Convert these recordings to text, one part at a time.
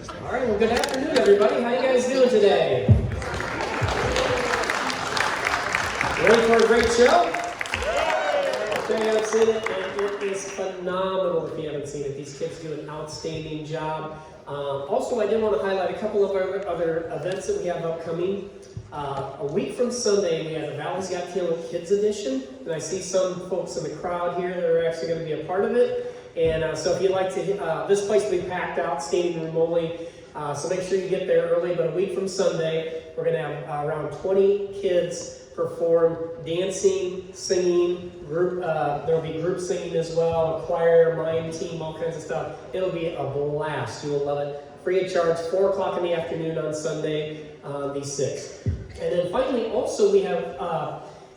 All right, well, good afternoon, everybody. How you guys doing today? Ready for a great show? Okay, I've seen it, and it is phenomenal if you haven't seen it. These kids do an outstanding job. Also, I did want to highlight a couple of our other events that we have upcoming. A week from Sunday, we have the Valley's Got Talent Kids Edition, and I see some folks in the crowd here that are actually going to be a part of it. And so if you'd like to, this place will be packed out, standing room only, so make sure you get there early. But a week from Sunday, we're going to have around 20 kids perform dancing, singing, group. There will be group singing as well, a choir, mime team, all kinds of stuff. It'll be a blast. You will love it. Free of charge, 4 o'clock in the afternoon on Sunday, the 6th. And then finally, also we have,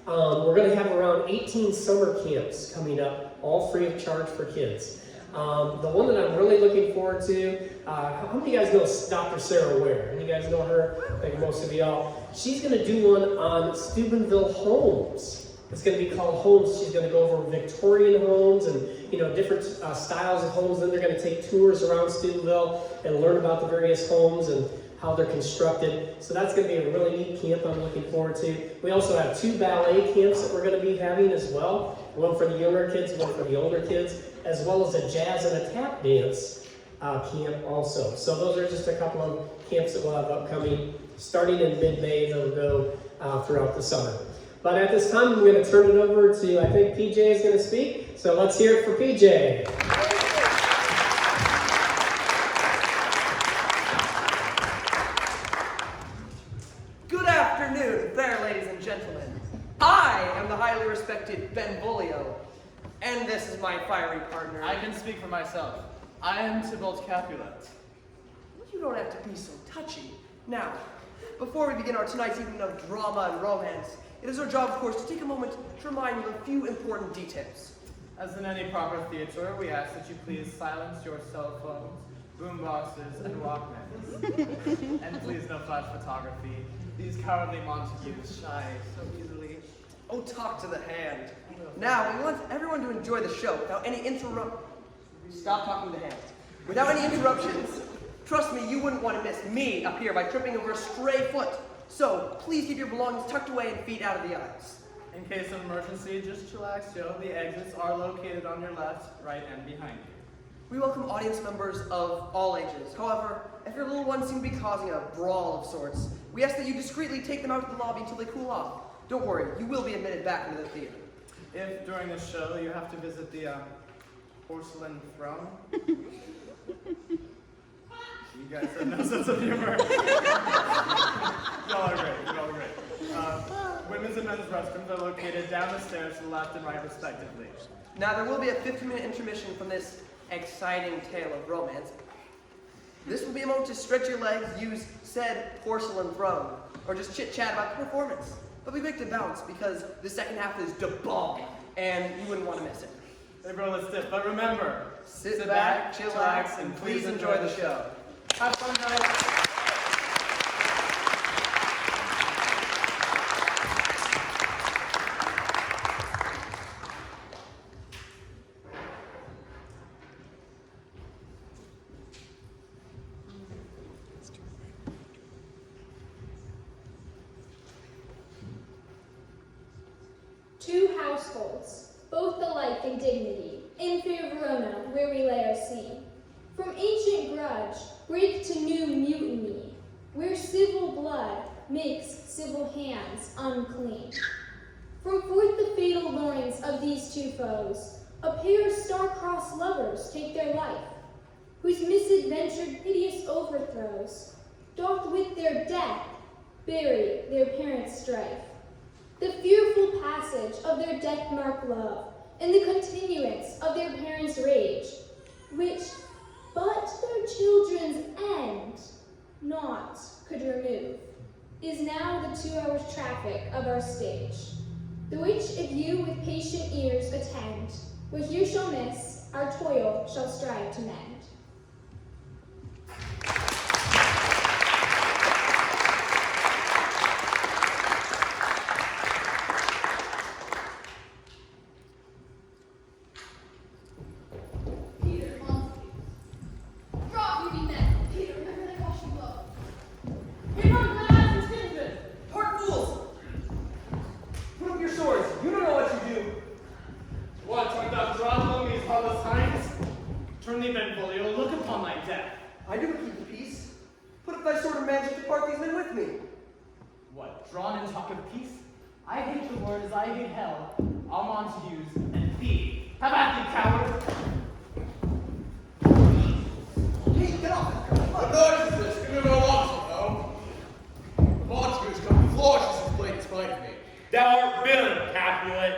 we're going to have around 18 summer camps coming up, all free of charge for kids. The one that I'm really looking forward to, how many of you guys know Dr. Sarah Ware? Any of you guys know her? I think most of y'all. She's going to do one on Steubenville homes. It's going to be called Homes. She's going to go over Victorian homes and different styles of homes. Then they're going to take tours around Steubenville and learn about the various homes and how they're constructed. So that's going to be a really neat camp I'm looking forward to. We also have 2 ballet camps that we're going to be having as well. One for the younger kids, one for the older kids, as well as a jazz and a tap dance camp also. So those are just a couple of camps that we'll have upcoming, starting in mid-May. They'll go throughout the summer. But at this time, I'm going to turn it over to, I think PJ is going to speak. So let's hear it for PJ. Good afternoon, fair ladies and gentlemen. I am the highly respected Benvolio, and this is my fiery partner. I can speak for myself. I am Tybalt Capulet. You don't have to be so touchy. Now, before we begin our tonight's evening of drama and romance, it is our job, of course, to take a moment to remind you of a few important details. As in any proper theater, we ask that you please silence your cell phones, boomboxes, and Walkmans. And please no flash photography. These cowardly Montagues shy so easily. Oh, talk to the hand. Now, we want everyone to enjoy the show without any Stop talking to the hand. Without any interruptions. Trust me, you wouldn't want to miss me up here by tripping over a stray foot. So, please keep your belongings tucked away and feet out of the aisles. In case of emergency, just chillax, Joe. The exits are located on your left, right, and behind you. We welcome audience members of all ages. However, if your little ones seem to be causing a brawl of sorts, we ask that you discreetly take them out of the lobby until they cool off. Don't worry, you will be admitted back into the theater. If during the show you have to visit the porcelain throne, you guys have no sense of humor. Y'all are great. Women's and men's restrooms are located down the stairs to the left and right, respectively. Now, there will be a 15-minute intermission from this exciting tale of romance. This will be a moment to stretch your legs, use said porcelain throne, or just chit-chat about the performance. But be quick to bounce, because the second half is da bomb, and you wouldn't want to miss it. They roll a stiff, but remember, Sit back, chillax, and please enjoy the show. Have fun, guys. 2 households, both alike in dignity, in fair Verona, where we lay our scene. From ancient grudge, break to new mutiny, where civil blood makes civil hands unclean. From forth the fatal loins of these 2 foes, a pair of star-crossed lovers take their life, whose misadventured piteous overthrows doth with their death bury their parents' strife. The fearful passage of their death-marked love, and the continuance of their parents' rage, which but their children's end naught could remove, is now the 2 hours traffic of our stage, the which if you with patient ears attend, what you shall miss, our toil shall strive to mend. Peter Montague. Draw, you be men, Peter men. I do keep the peace. Put up thy sword and manage to part these men with me. What, drawn and talk of peace? I hate the word as I hate hell. I'll Montagues and thee. Have at thee, coward! Hey, get off! What noise is this? Give me a little watch, no? The Montagues come flourishes his blade in spite of me. Thou art villain, Capulet.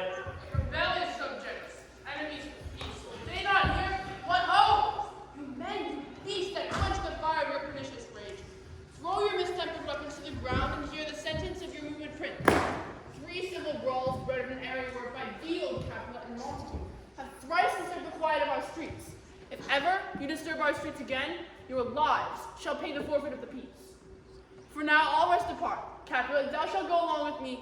Rebellious subjects, enemies of peace, will they not hear? What ho! You men, you beasts that quench the fire of your pernicious rage. Throw your mistempered weapons to the ground and hear the sentence of your ruined prince. 3 civil brawls bred of an area whereby thee, old Capulet and Montague, have thrice disturbed the quiet of our streets. If ever you disturb our streets again, your lives shall pay the forfeit of the peace. For now all rest apart. Capulet, thou shalt go along with me,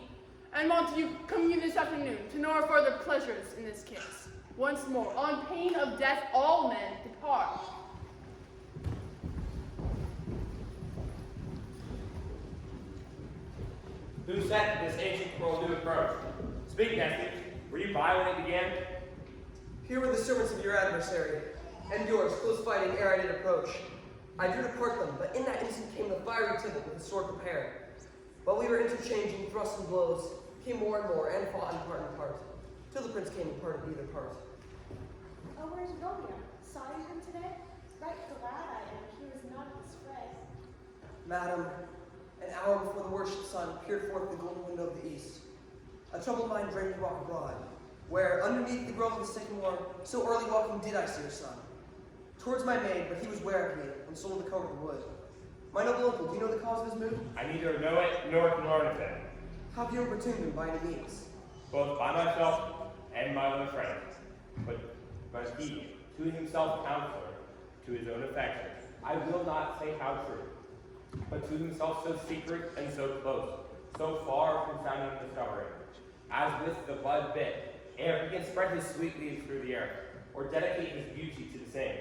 and Montague, come you this afternoon to know our further pleasures in this case. Once more, on pain of death, all men depart. Who sent this ancient world to approach? Speak, nephew. Were you by when it began? Here were the servants of your adversary, and yours, close fighting ere I did approach. I drew to part them, but in that instant came the fiery Tybalt with his sword prepared. While we were interchanging thrusts and blows, came more and more, and fought in part, till the prince came and parted either part. Oh, where's Romeo? Saw you him today? Right glad I am he was not in this fray. Madam, an hour before the worshipped sun peered forth the golden window of the east. A troubled mind drained the rock abroad, where, underneath the grove of the Sycamore, so early walking did I see your son. Towards my maid, but he was ware of me, and sold the coat of the wood. My noble uncle, do you know the cause of his mood? I neither know it nor can learn of it, Have you importuned him by any means? both by myself and my other friends. But he, to himself counselor, to his own affection, I will not say how true, but to himself so secret and so close, so far from sounding and discovering, as with the bud bit, ere he can spread his sweet leaves through the air, or dedicate his beauty to the same.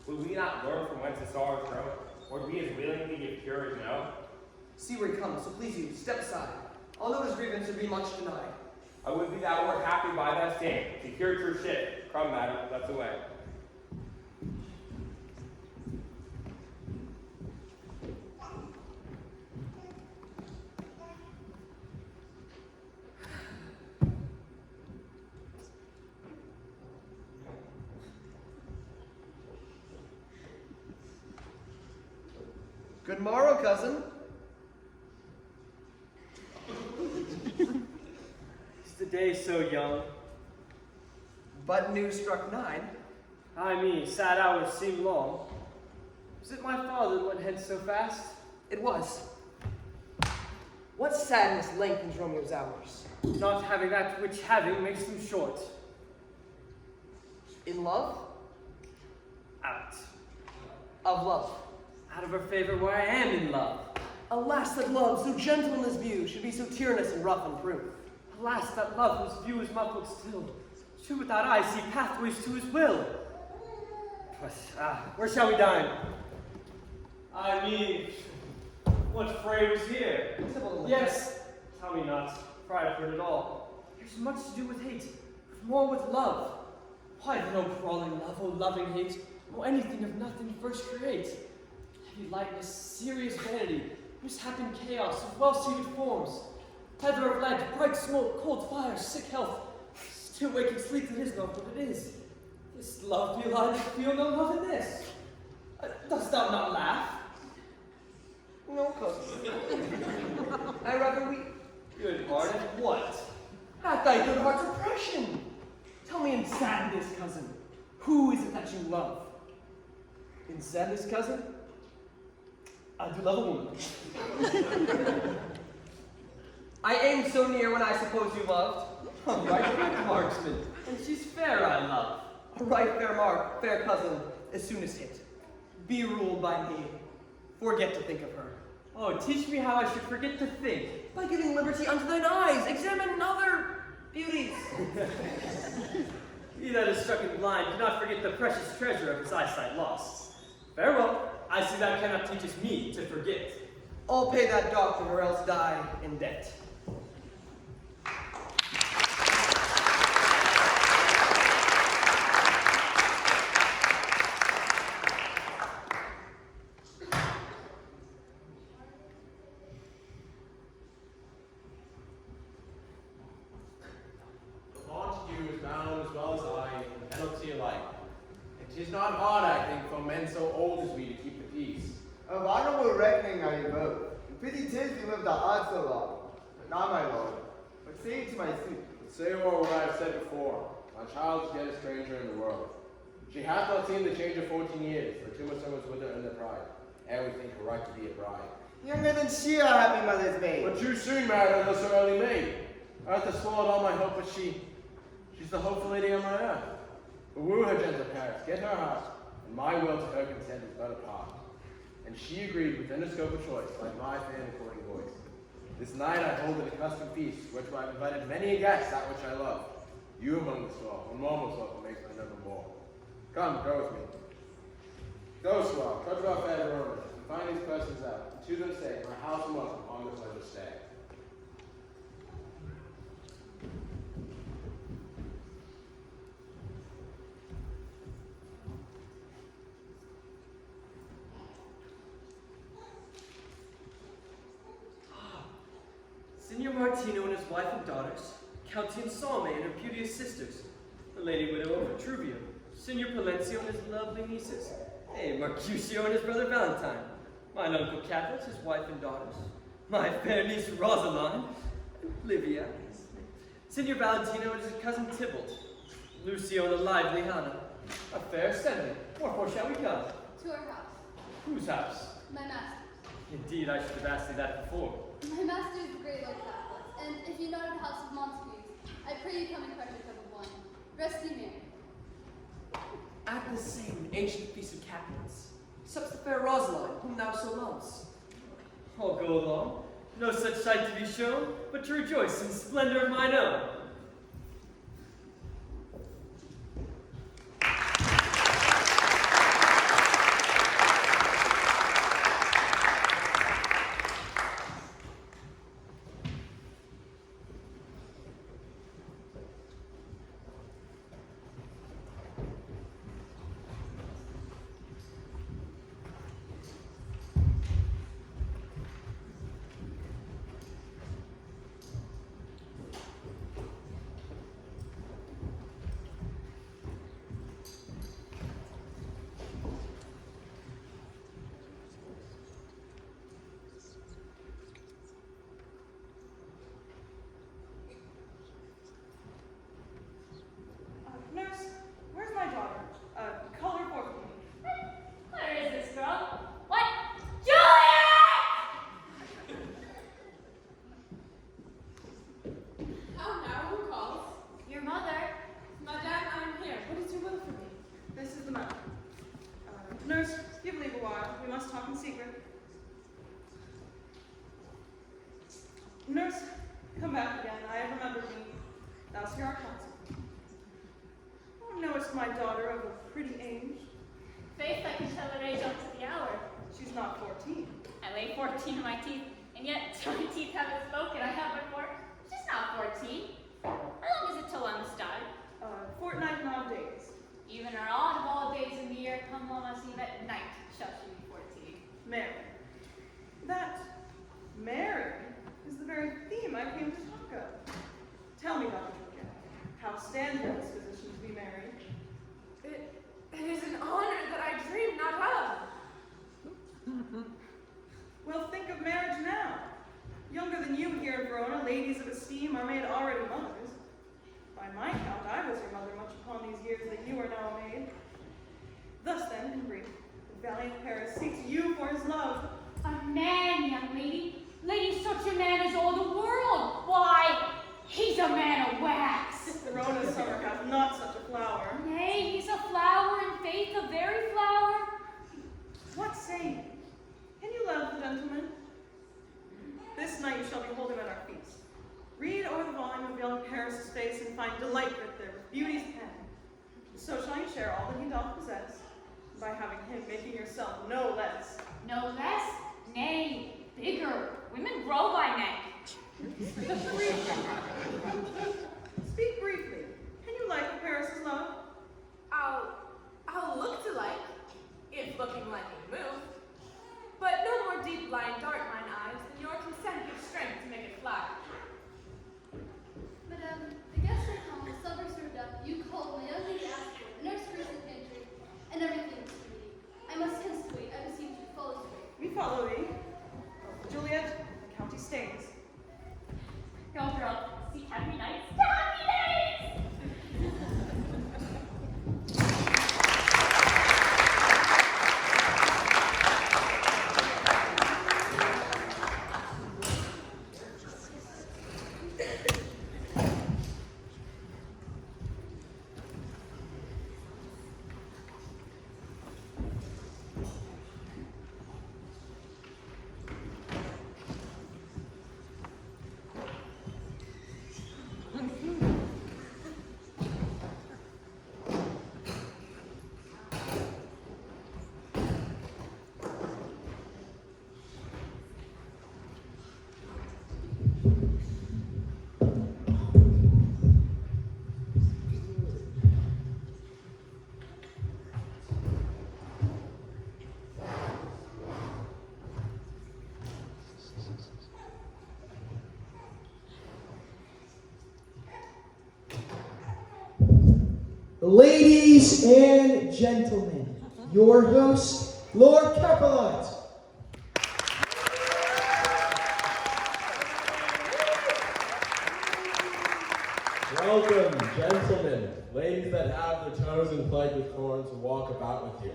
Would we not learn from whence the sorrows grow, or be as willingly give cure as no? See where he comes, so please you, step aside. I'll know his grievance would be much denied. I would be thou wert happy by thy stand, to cure true shit. Come, madam, let's away. Good morrow, cousin. Is the day so young? But new struck 9. I mean, sad hours seem long. Was it my father that went hence so fast? It was. What sadness lengthens Romeo's hours? Not having that which having makes them short. In love? Out. Of love. Out of her favor where I am in love. Alas, that love, so gentle in his view, should be so tyrannous and rough in proof. Alas, that love whose view is muffled still, should without eyes see pathways to his will. But, where shall we dine? I mean, what fray was here? Yes, tell me not, for I have heard it all. There's much to do with hate, but more with love. Why no crawling love, oh loving hate, or anything of nothing first create? Heavy lightness, serious vanity, mishap and chaos of well-seated forms, tether of lead, bright smoke, cold fire, sick health, still waking sleep that is not what it is. This love feel I feel no love in this. Dost thou not laugh? No, cousin. I rather weep. Good-hearted, what? At thy good heart's oppression. Tell me in sadness, cousin, who is it that you love? In sadness, cousin? I do love a woman. I aimed so near when I suppose you loved. A right good marksman, and she's fair I love. A right fair mark, fair cousin, as soon as hit. Be ruled by me. Forget to think of her. Oh, teach me how I should forget to think. By giving liberty unto thine eyes, examine other beauties. He that is struck in blind cannot forget the precious treasure of his eyesight lost. Farewell, I see thou cannot teach us me to forget. I'll pay that doctrine or else die in debt. me to keep the peace. Of honorable reckoning are you both. And pity 'tis you live the odd so long. Not my lord, but say to my suit. Say more what I have said before. My child is yet a stranger in the world. She hath not seen the change of 14 years, for too much sons with her in their pride, and we think her right to be a bride. Younger than she, our happy mother's maid. But too soon married her, though so early made. I have to swallow all my hope, but she's the hopeful lady on my earth. But woo her gentle parents, get her heart, and my will to her consent is but a part. And she agreed within the scope of choice, like my fan according voice. This night I hold an accustomed feast, which I have invited many a guest, that which I love. You among the swell, when one was welcome makes my number more. Come, go with me. Go, swell, trudge about fair Romeo, and find these persons out, and to them say, my house and welcome on this pleasure stay. Signor Martino and his wife and daughters, Countess Salme and her beauteous sisters, the lady widow of Vitruvio, Signor Palencio and his lovely nieces, hey, Mercutio and his brother Valentine, mine uncle Catholic, his wife and daughters, my fair niece Rosaline, and Livia, Signor Valentino and his cousin Tybalt, Lucio and the lively Hannah, a fair assembly. Wherefore shall we go? To our house. Whose house? My master. Indeed, I should have asked thee that before. My master is the great Lord Catholic, and if you know the house of Montagues, I pray you come and crush a cup of wine. Rest ye merry. At the same ancient feast of captains, sups the fair Rosaline, whom thou so lovest. I'll go along. No such sight to be shown, but to rejoice in splendor of mine own. Nurse, where's my daughter? Call her forth to me. Where is this girl? What? Juliet! How now? Who calls? Your mother. Madame, I'm here. What is your will for me? This is the matter. Nurse, give leave a while. We must talk in secret. Nurse, come back again. I have remembered me. Thou's here our counsel. Oh, knowest my daughter of a pretty age? Faith, I can tell her age up to the hour. She's not 14. I lay 14 in my teeth, and yet till my teeth haven't spoken, I have but 4. She's not 14. How long is it till I must die? Fortnight and odd days. Even our odd of all days in the year, come Lomas Eve at night, shall she be 14. Mary. That Mary is the very theme I came to talk of. Tell me, Dr. Juliet, how stands your disposition to be married? It is an honor that I dreamed not of. Well, think of marriage now. Younger than you here in Verona, ladies of esteem are made already mothers. By my count, I was your mother much upon these years that you are now made. Thus then, in brief, the valiant Paris seeks you for his love. A man, young lady. Lady, such a man is all the world. Why, he's a man of wax. Verona's summer hath not such a flower. Nay, he's a flower in faith, a very flower. What say you? Can you love the gentleman? This night you shall behold him at our feast. Read o'er the volume of young Paris' face and find delight writ there with beauty's pen. So shall you share all that he doth possess, by having him making yourself no less. No less? Nay, bigger. Women grow by neck. Speak briefly. Can you like Paris' love? I'll look to like, if looking like a move. But no more deep line dart mine eyes than your consent gives strength to make it fly. Madame, the guests are come, the supper served up, you called my young lady asked for, the nurse first in the pantry, and everything was ready. I must hence wait. I Ladies and gentlemen, your host, Lord Capelot. Welcome, gentlemen, ladies that have their toes and plagued with corns to walk about with you.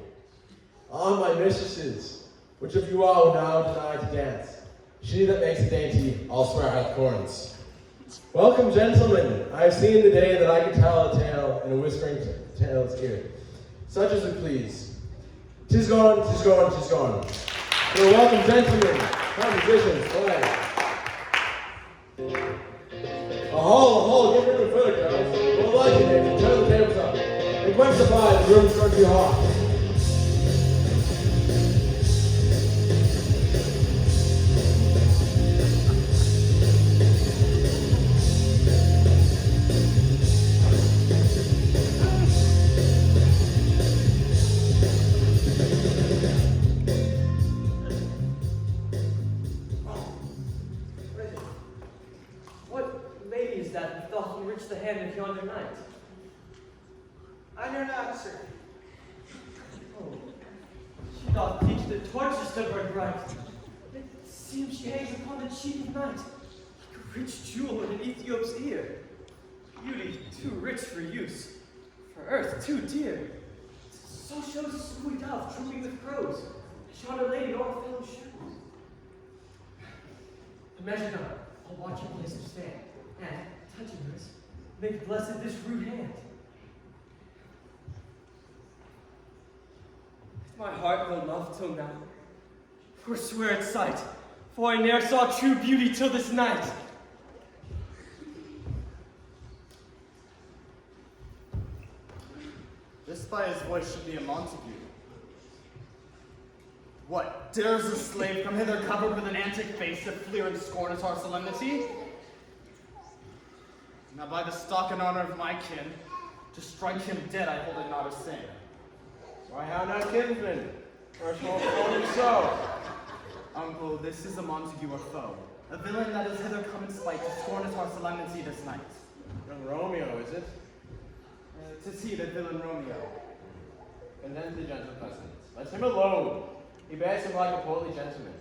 Ah, my mistresses, which of you all will now deny to dance? She that makes a dainty, I'll swear hath corns. Welcome, gentlemen. I have seen the day that I could tell a tale in a whispering tale's ear. Such as we please. 'Tis gone, 'tis gone, 'tis gone. So welcome, gentlemen. Come, musicians, play. Ahol, get rid of the foot, girls. We'll like it, David. Turn the tables up. And quench the fire, the room's going to be hot. The hand of yonder knight. I know not, sir. Oh, she doth teach the torches to burn bright. It seems she hangs upon the cheek of night, like a rich jewel in an Ethiop's ear. Beauty too rich for use, for earth too dear. So shows a sweet dove trooping with crows, yonder lady o'er fellow shoes. The measure done, I'll watch your place to stand, and, touching hers, make blessed this rude hand. My heart no love till now, forswear its sight, for I ne'er saw true beauty till this night. This by his voice should be a Montague. What, dares a slave come hither covered with an antic face to fleer and scorn at our solemnity? Now by the stock and honor of my kin, to strike him dead I hold it not a sin. Why, how now, kinsman? First of all, told him so. Uncle, this is a Montague or foe, a villain that is hither come in spite to scorn at our solemnity this night. Young Romeo, is it? 'Tis he, the villain Romeo. Condemn the gentle peasant. Let him alone. He bears him like a portly gentleman.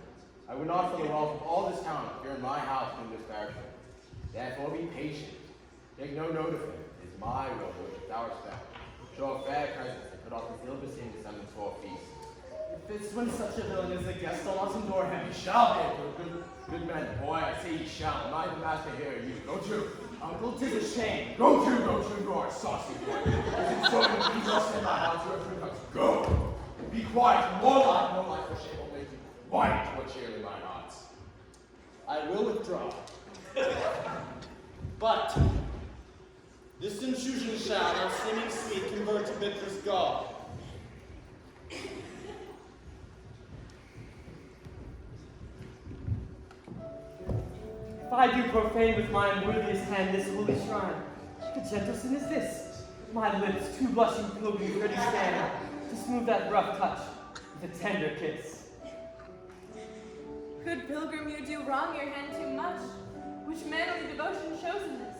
I would not for the wealth of all this town appear in my house in this fashion. Therefore be patient. Take no note of him. It is my will which thou respect. Show a fair presence and put off his ill beseeming descendants for a feast. If it's when such a villain is a guest, I'll not endure him. He shall be. Good men, boy, I say he shall. Am I the master here, or you? Go to. Uncle, 'tis a shame. Go to, you are a saucy boy. Is it so that you must in my house, you have to go. Be quiet, more life, for shame will make you quiet what cheerly mine hearts. I will withdraw. But this intrusion shall, our seeming sweet, convert to bitterest gall. If I do profane with my unworthiest hand this holy shrine, what gentle sin is this? My lips, two blushing pilgrims ready stand, to smooth that rough touch with a tender kiss. Good pilgrim, you do wrong your hand too much. Which manly devotion shows in this?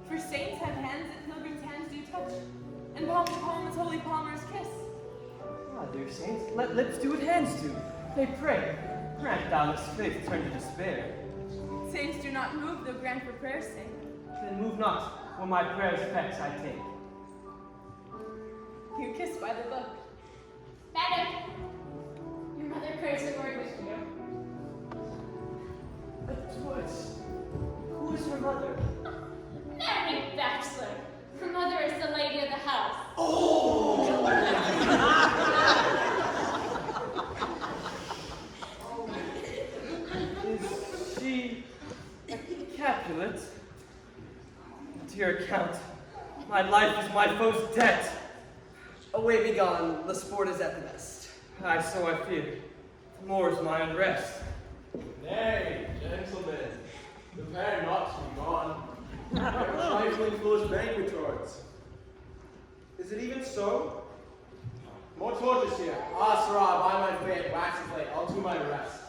For saints have hands that pilgrims' hands do touch, and palm to palm is holy palmer's kiss. Ah, dear saints, let lips do what hands do. They pray. Grant thou this faith turn to despair. Saints do not move, though grant for prayer's sake. Then move not, when my prayer's effects I take. You kiss by the book. Madam, your mother prays a word with you. But who is her mother? Marry bachelor. Her mother is the lady of the house. Is she a Capulet? Dear Count, my life is my foe's debt. Away be gone, the sport is at the best. Aye, so I fear. More is my unrest. Nay, gentlemen, prepare not to be gone. Trifling foolish banquetors. Is it even so? More torches here. Ah, sirrah, by my faith, wax and plate, I'll do my rest.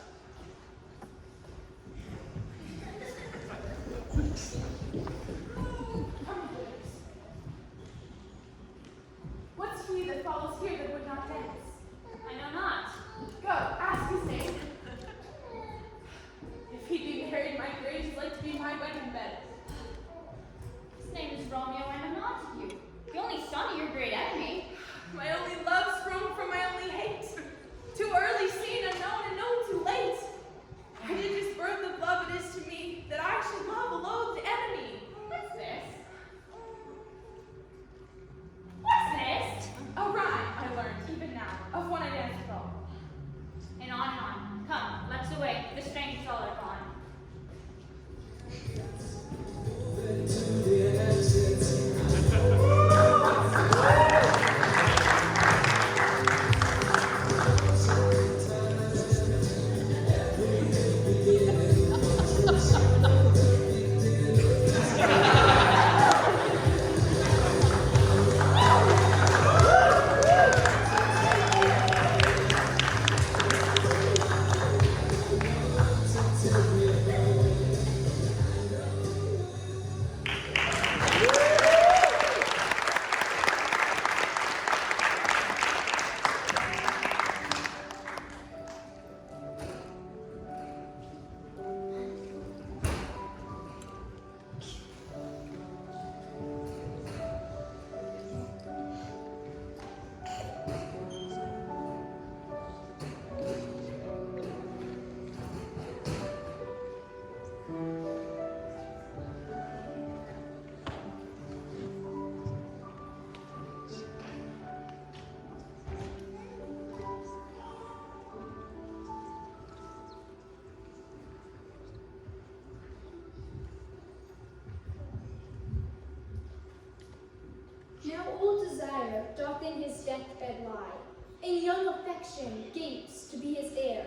fair doth in his deathbed lie, and young affection gapes to be his heir.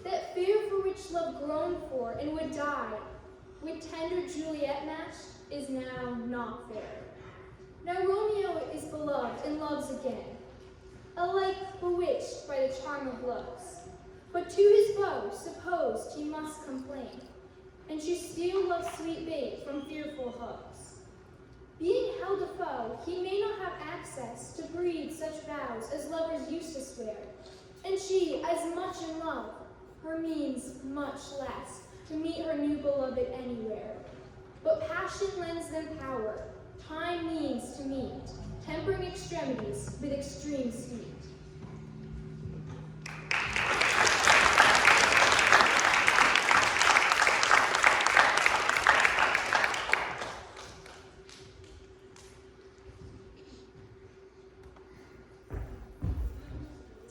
That fear for which love groaned for and would die, with tender Juliet matched, is now not fair. Now Romeo is beloved and loves again, alike bewitched by the charm of looks. But to his foe supposed he must complain, and should steal love's sweet bait from fearful hooks. Being held a foe, he may not have access to breathe such vows as lovers used to swear, and she, as much in love, her means much less to meet her new beloved anywhere. But passion lends them power, time means to meet, tempering extremities with extreme speed.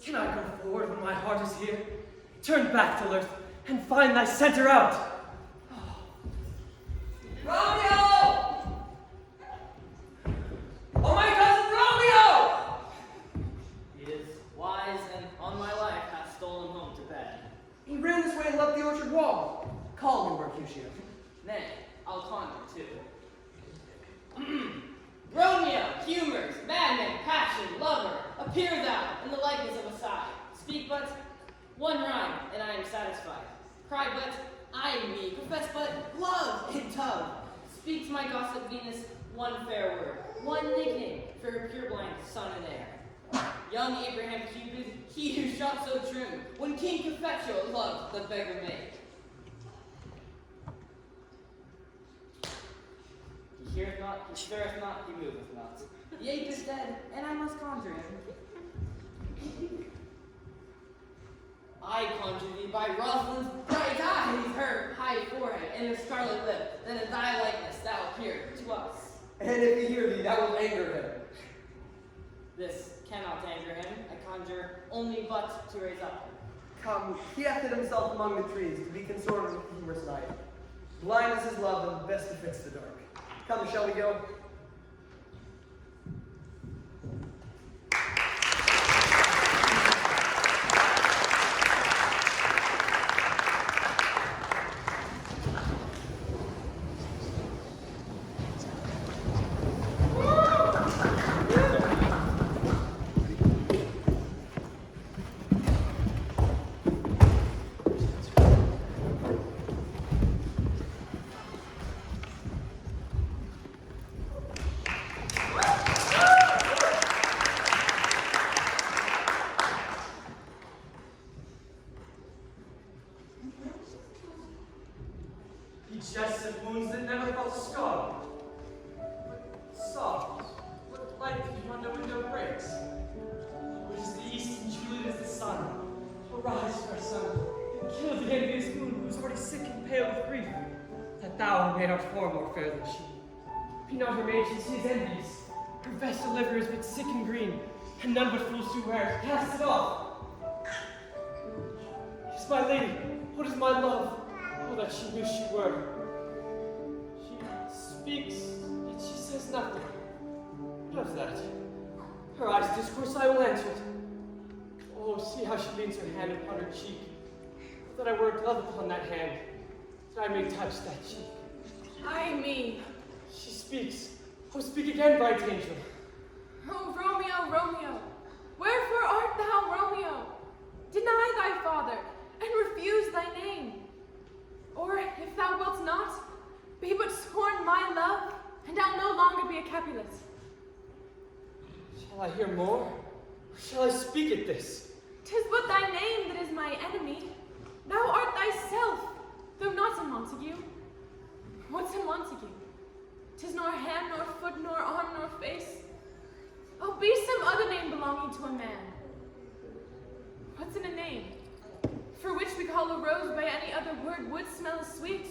Can I go forward when my heart is here? Turn back to earth and find thy center out. Romeo! Oh, my cousin Romeo! He is wise and on my life hath stolen home to bed. He ran this way and leapt the orchard wall. Call me, Mercutio. Nay, I'll conjure too. Romeo, humors, madman, passion, lover, appear thou in the likeness of a sigh. Speak but one rhyme, and I am satisfied. Cry but I am me, profess but love in tub. Speaks my gossip Venus one fair word, one nickname for her purblind son and heir. Young Abraham Cupid, he who shot so trim, when King Cophetua loved the beggar maid. He heareth not, he stirreth not, he moveth not. The ape is dead, and I must conjure him. I conjure thee by Rosalind's bright eyes, her high forehead, and her scarlet lip, then in thy likeness thou appear to us. And if he hear thee, that will anger him. This cannot anger him. I conjure only but to raise up him. Come, he hath hid himself among the trees to be consorted with the humorous night. Blind is his love, and best befits the dark. Come, shall we go? Jests at wounds that never felt a scar. Soft, what light beyond the window breaks. Which is the east and Juliet is the sun. Arise, fair sun, and kill the envious moon who is already sick and pale with grief, that thou who made our form more fair than she. Be not her maid, she is envious. Her vestal liver is but sick and green, and none but fools who wear it. Cast it off. Yes, my lady, what is my love? Oh, that she knew she were. She speaks, yet she says nothing. What of that? Her eyes discourse, I will answer it. Oh, see how she leans her hand upon her cheek. That I wear a glove upon that hand, that I may touch that cheek. Ay me. She speaks. Oh, speak again, bright angel. Oh, Romeo, Romeo, wherefore art thou Romeo? Deny thy father, and refuse thy name. Or, if thou wilt not, be but scorn my love, and I'll no longer be a Capulet. Shall I hear more? Or shall I speak at this? 'Tis but thy name that is my enemy. Thou art thyself, though not a Montague. What's a Montague? 'Tis nor hand, nor foot, nor arm, nor face. Oh, be some other name belonging to a man. What's in a name? For which we call a rose by any other word would smell as sweet.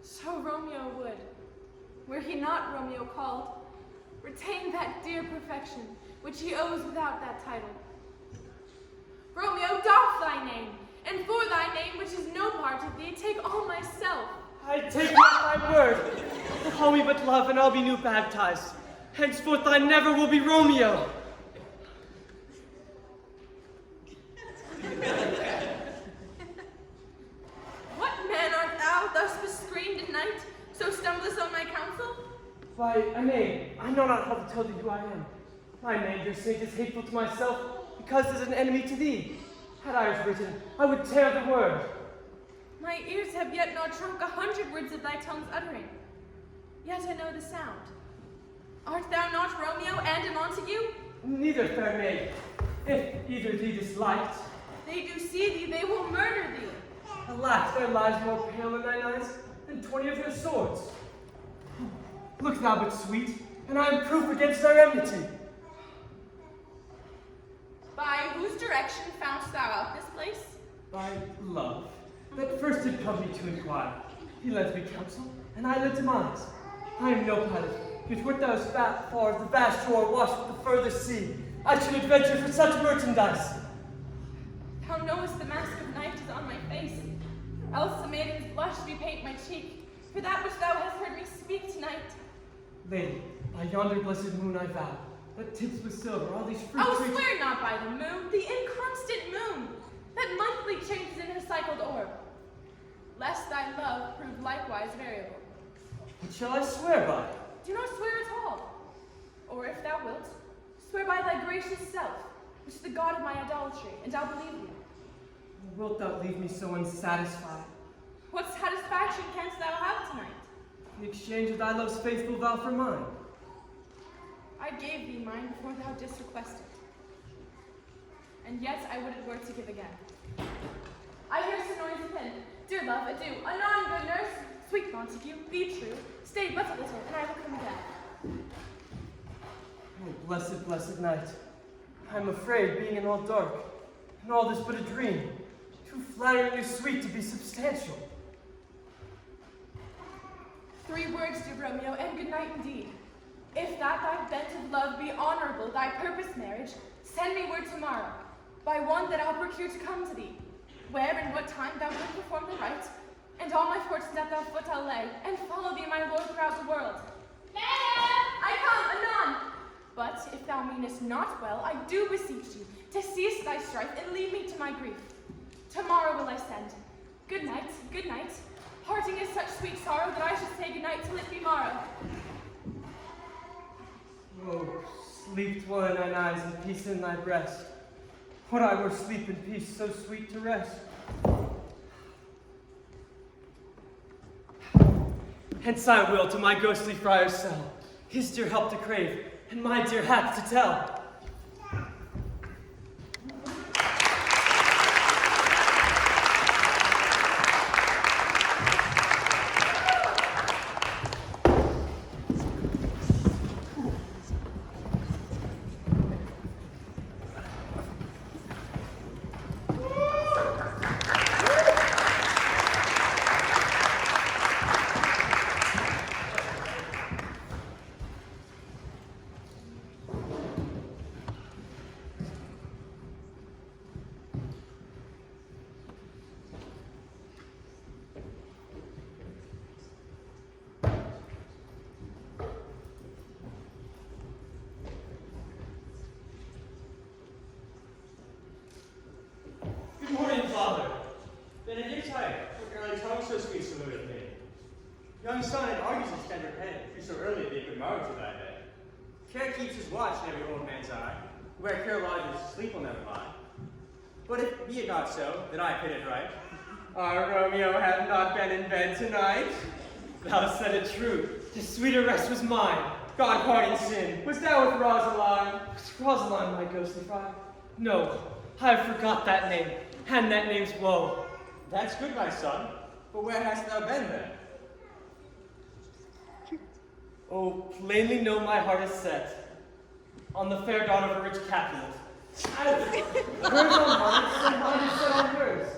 So Romeo would, were he not Romeo called, retain that dear perfection which he owes without that title. Romeo, doff thy name, and for thy name, which is no part of thee, take all myself. I take not thy word. Call me but love, and I'll be new baptized. Henceforth I never will be Romeo. What man art thou, thus bescreened at night, so stumblest on my counsel? Why, a maid, I know not how to tell thee who I am. My name, dear saint, is hateful to myself, because it is an enemy to thee. Had I was written, I would tear the word. My ears have yet not drunk 100 words of thy tongue's uttering. Yet I know the sound. Art thou not Romeo and a Montague? Neither, fair maid. If either thee disliked. They do see thee, they will murder thee. Alas, there lies more pale in thine eyes than 20 of their swords. Look thou but sweet, and I am proof against their enmity. By whose direction foundst thou out this place? By love, that first did come me to inquire. He lent me counsel, and I lent him eyes. I am no pilot, yet wert thou as far as the vast shore washed with the furthest sea, I should adventure for such merchandise. Thou knowest the mask of night is on my face, else the maiden's blush bepaint my cheek, for that which thou hast heard me speak tonight. Lady, by yonder blessed moon I vow, that tips with silver all these fruit Oh, trees. swear not by the moon, the inconstant moon, that monthly changes in her cycled orb, lest thy love prove likewise variable. What shall I swear by? Do not swear at all. Or if thou wilt, swear by thy gracious self, which is the God of my idolatry, and I'll believe thee. Or wilt thou leave me so unsatisfied? What satisfaction canst thou have tonight? In exchange of thy love's faithful vow for mine. I gave thee mine before thou didst request it. And yet I would it were to give again. I hear some noise within. Dear love, adieu. Anon, good nurse. Sweet Montague, be true. Stay but a little, and I will come again. Oh, blessed, blessed night. I am afraid, being in all dark, and all this but a dream, too flatteringly sweet to be substantial. 3 words, dear Romeo, and good night indeed. If that thy bent of love be honorable, thy purpose marriage, send me word tomorrow, by one that I'll procure to come to thee, where and what time thou wilt perform the rite, and all my fortunes at thy foot I'll lay, and follow thee, my lord, throughout the world. Madam! I come, anon! But if thou meanest not well, I do beseech thee to cease thy strife and leave me to my grief. Tomorrow will I send. Good night, good night. Parting is such sweet sorrow that I should say good night till it be morrow. Oh, sleep dwell in thine eyes and peace in thy breast. Would I were sleep and peace so sweet to rest. Hence I will to my ghostly friar's cell, his dear help to crave, and my dear hap to tell. Good morning, Father. Been a day tired. What early tongue so sweet saluteth me. Young son, it argues his tender head, who so early be good marrow to thy bed. Care keeps his watch in every old man's eye, where care lodges, sleep will never lie. But if be it not so, that I pit it right, Our Romeo hath not been in bed tonight. Thou said it true. His sweeter rest was mine. God pardon sin. Was thou with Rosaline? Was Rosaline my ghostly friar? No, I have forgot that name, and that name's woe. That's good, my son. But where hast thou been then? Oh, plainly know my heart is set on the fair daughter of a rich capulet. Hers on mine, and mine is set on hers.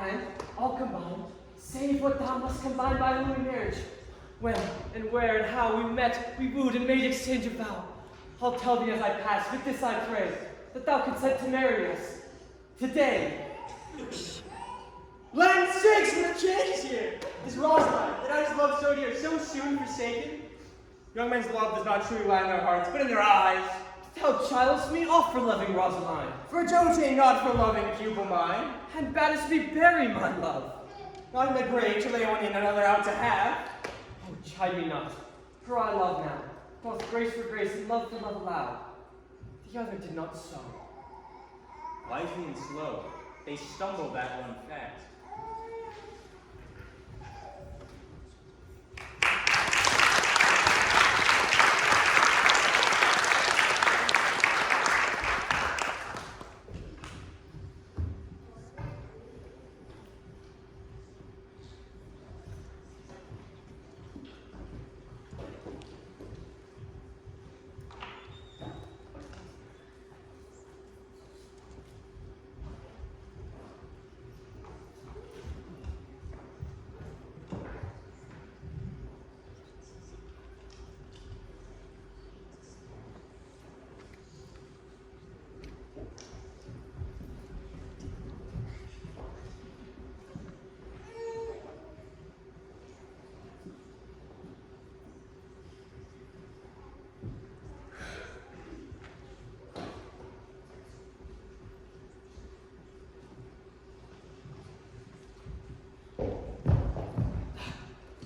And all combined, save what thou must combine by holy marriage. When and where and how we met, we wooed and made exchange of vow. I'll tell thee as I pass, with this I pray, that thou consent to marry us today. Land sakes, what a change is here! Is Rosaline, that I just loved so dear, so soon forsaken? Young men's love does not truly lie in their hearts, but in their eyes. Thou childest me off for loving Rosaline, For doting, not for loving, pupil mine. and baddest me bury my love. Not in the grave to lay one in another out to have. Oh, chide me not, for I love now, both grace for grace and love for love allow. The other did not so. Wisely and slow, they stumble that one fast.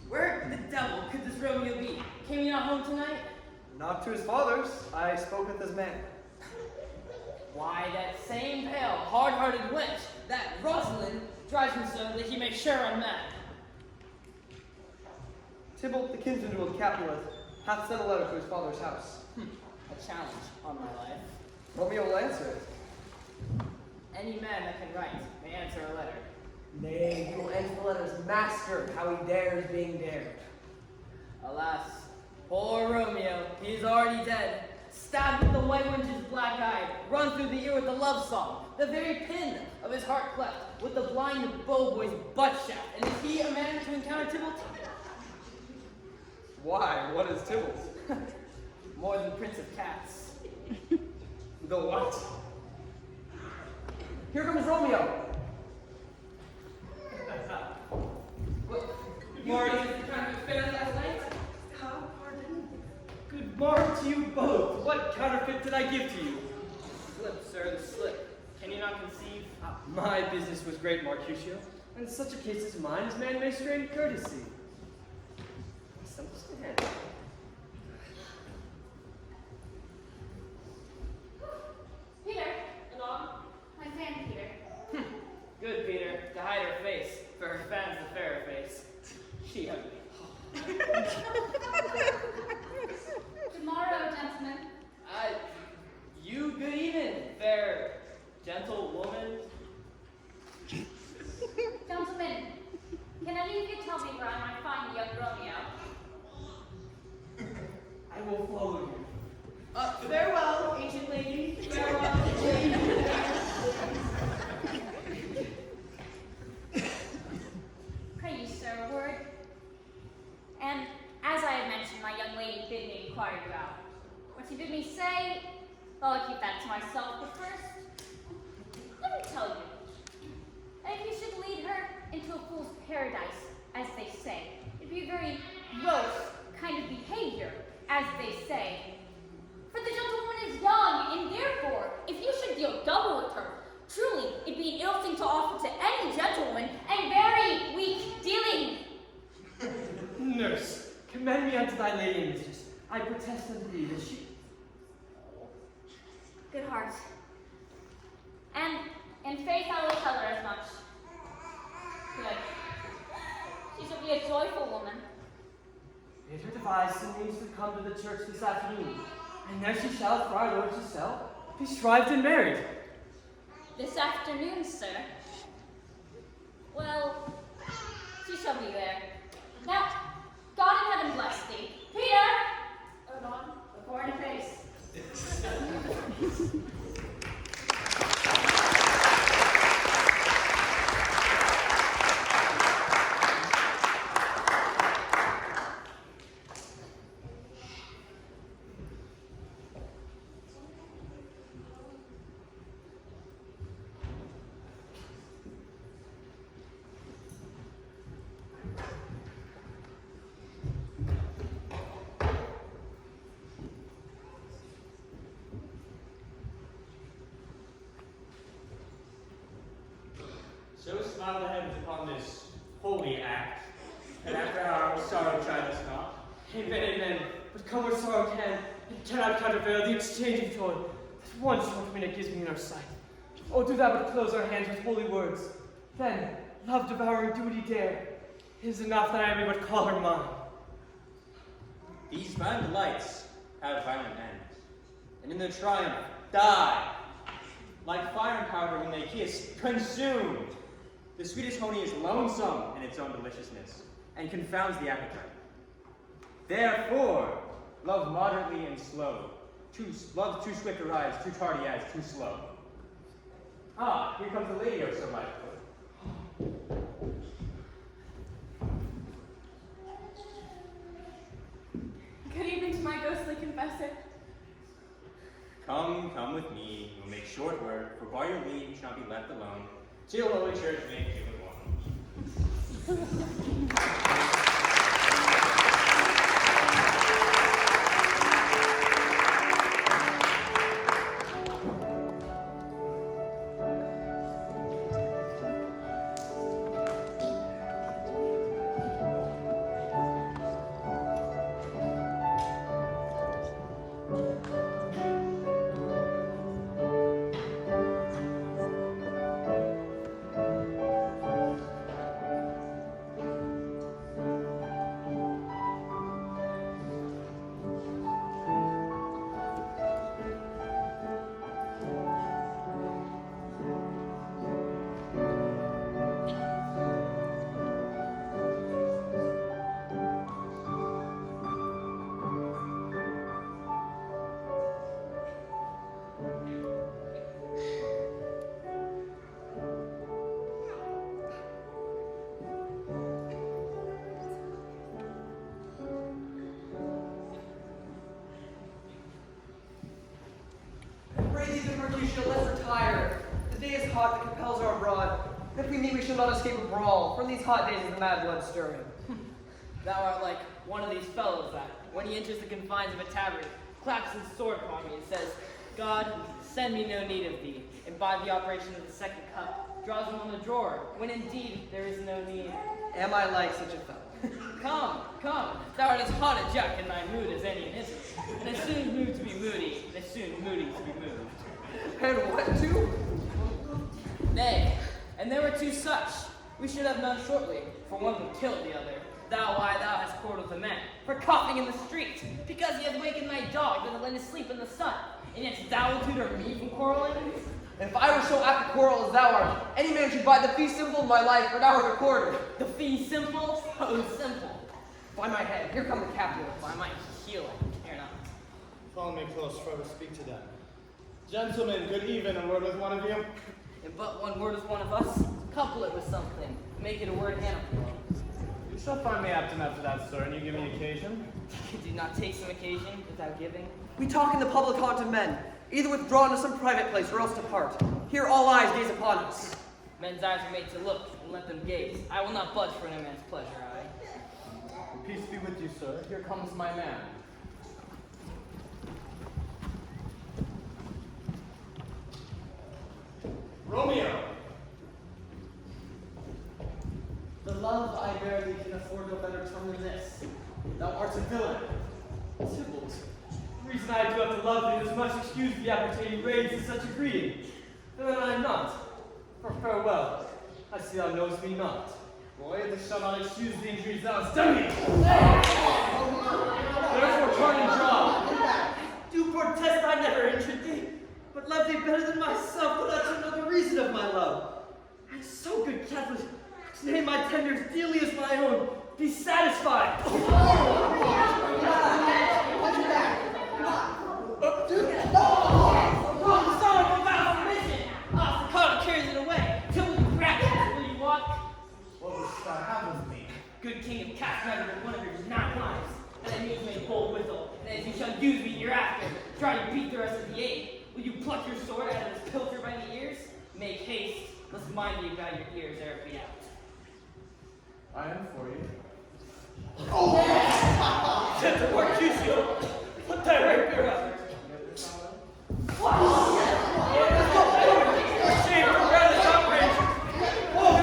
Where the devil could this Romeo be? Came he not home tonight? Not to his father's. I spoke with his man. Why, that same pale, hard-hearted wench, that Rosalind, drives him so that he may sure run mad. Tybalt, the kinsman to Capulet, hath sent a letter to his father's house. A challenge on my life. Romeo will answer it. Any man that can write may answer a letter. Nay, he will answer the letter's master, how he dares being dared. Alas, poor Romeo, he is already dead. Stabbed with the white wench's black eye, run through the ear with the love song, the very pin of his heart cleft, with the blind bow boy's butt shaft. And is he a man to encounter Tybalt? Why? What is Tybalt? More than Prince of Cats. The what? Here comes Romeo. Good morning. You trying to fair last night? Pardon? Good morning to you both. What counterfeit did I give to you? Slip, sir, the slip. Can you not conceive? My business was great, Mercutio. In such a case as mine, as man may strain courtesy. Must understand. Peter, along. My fan, Peter. Good, Peter, to hide her face, for her fan's the fairer face. She ugly. Good morrow, gentlemen. You good evening, fair, gentle woman. Gentlemen, can any of you tell me where I might find young Romeo? I will follow you. Farewell, ancient lady. Farewell, lady. Pray you, sir, a word. And as I had mentioned, my young lady bid me inquire you out. What she bid me say, well, I'll keep that to myself. But first, let me tell you. And if you should lead her into a fool's paradise, as they say, it'd be a very gross kind of behavior, as they say. For the gentlewoman is young, and therefore, if you should deal double with her, truly, it'd be an ill thing to offer to any gentlewoman, and very weak dealing. Nurse, commend me unto thy lady and mistress. I protest unto thee that she... Good heart. And in faith I will tell her as much. Good. She shall be a joyful woman. Bid her devise some means to come to the church this afternoon, and there she shall, for our Lord herself, be shrived and married. This afternoon, sir. Well, she shall be there. Now, God in heaven bless thee. Peter! Odon, before in face. So smile the heavens upon this holy act, and after our sorrow chide us not. Amen, amen. But come where sorrow can, it cannot countervail the exchange of joy that one short minute gives me in our sight. Oh, do thou but close our hands with holy words. Then, love-devouring duty dare. It is enough that I may but call her mine. These fine delights have violent ends, and in their triumph die. Like fire and powder when they kiss, consumed. The sweetest honey is lonesome in its own deliciousness, and confounds the appetite. Therefore, love moderately and slow. Love too swift arrives, too tardy as too slow. Ah, here comes the lady of so much. Good evening to my ghostly confessor. Come with me. We'll make short work, for by your leave you shall be left alone, till Holy Church make you one. Let's retire. The day is hot, the compels are abroad. If we meet, we shall not escape a brawl. From these hot days is the mad blood stirring. Thou art like one of these fellows that, when he enters the confines of a tavern, claps his sword upon me and says, God, send me no need of thee, and by the operation of the second cup, draws him on the drawer, when indeed there is no need. Am I like such a fellow? Come, thou art as hot a jack in thy mood as any in his, and as soon moved to be moody, and as soon moody to be moved. And what two? Nay, and there were two such. We should have none shortly, for one would kill the other. Thou hast quarreled with a man, for coughing in the street, because he hath wakened thy dog that had lain asleep in the sun, and yet thou wilt tutor me from quarreling? If I were so apt to quarrel as thou art, any man should buy the fee simple of my life for an hour recorded. The fee simple? Oh, simple. By my head, here come the captives. By my heel, I care not. Follow me close, for I will speak to them. Gentlemen, good even. A word with one of you? And but one word with one of us, couple it with something. Make it a word handful. You shall find me apt enough for that, sir, and you give me occasion. Do not take some occasion without giving. We talk in the public haunt of men, either withdrawn to some private place or else depart. Here all eyes gaze upon us. Men's eyes are made to look, and let them gaze. I will not budge for no man's pleasure, Peace be with you, sir. Here comes my man. Romeo! The love I bear thee can afford no better term than this. Thou art a villain. Tybalt, the reason I do have to love thee is much excuse the appertaining rage in such a greeting. But then I am not. For farewell, I see thou knowest me not. Boy, this shall not excuse the injuries thou hast done me. Therefore turn and draw. Do protest I never injured thee, but love thee better than myself, but that's another reason of my love. And so good Catholic, to name my tenders dearly as my own, be satisfied. Son, without permission! The collar carries it away. Till we grab it, will you walk? What wouldst thou have with me? Good king of cats rather than one of your 9 lives. And I mean made bold withal, and as you shall use me hereafter, try to beat the rest of the 8. Will you pluck your sword out of this pilcher by the ears? Make haste, lest mind you about your ears ere it be out. I am for you. Gentle Mercutio, what direct your effort? Shame for rather outrage. Oh,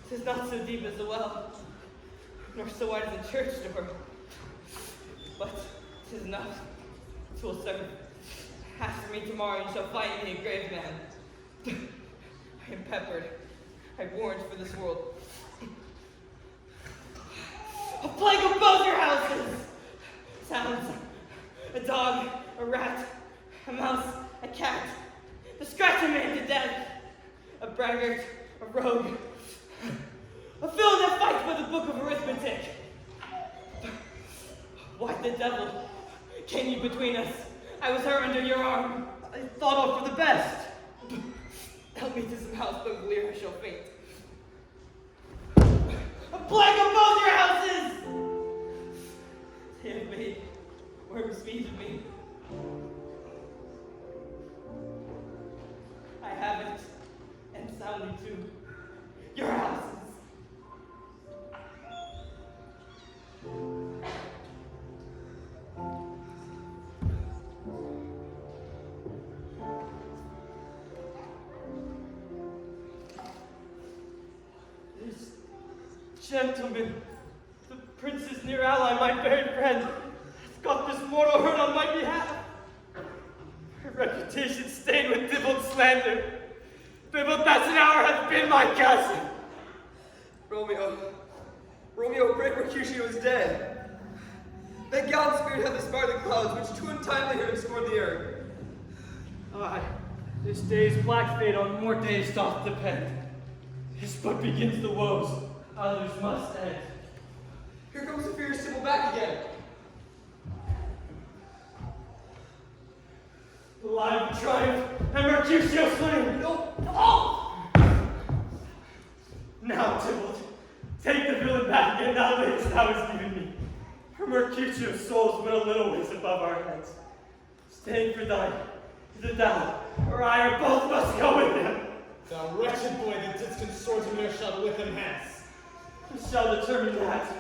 'Tis not so deep as the well, nor so wide as the church door. But 'tis enough. 'Twill serve. Ask for me tomorrow, and you shall find me a grave man. I am peppered. I warrant for this world. A plague of both your houses! Sounds. A dog, a rat, a mouse, a cat. To scratch a man to death. A braggart, a rogue. A villain that fights by the book of arithmetic. Why the devil came you between us? I was hurt under your arm. I thought all for the best. Help me to some house, but clear I shall faint. A plague of both your houses! They have made worms meat of me. I have it, and soundly too. Your houses. This gentleman, the prince's near ally, my very friend, has got this mortal hurt on my behalf. Her reputation stained with dibbled slander. Bibble Bassanauer hath been my cousin. Romeo, great Mercutio is dead. That gallant spirit hath disbarred the clouds, which too untimely here discord the earth. Aye, this day's black fate on more days doth depend. His foot begins the woes, others must end. Here comes the fierce Sybil back again. Alive triumph, and Mercutio slain! No! Now, Tybalt, take the villain back again, thou latest thou hast given me. For Mercutio's soul's but a little ways above our heads. Staying for thine, either thou or I or both must go with him. Thou wretched boy that didst consort him there shall with him hence. Who shall determine that?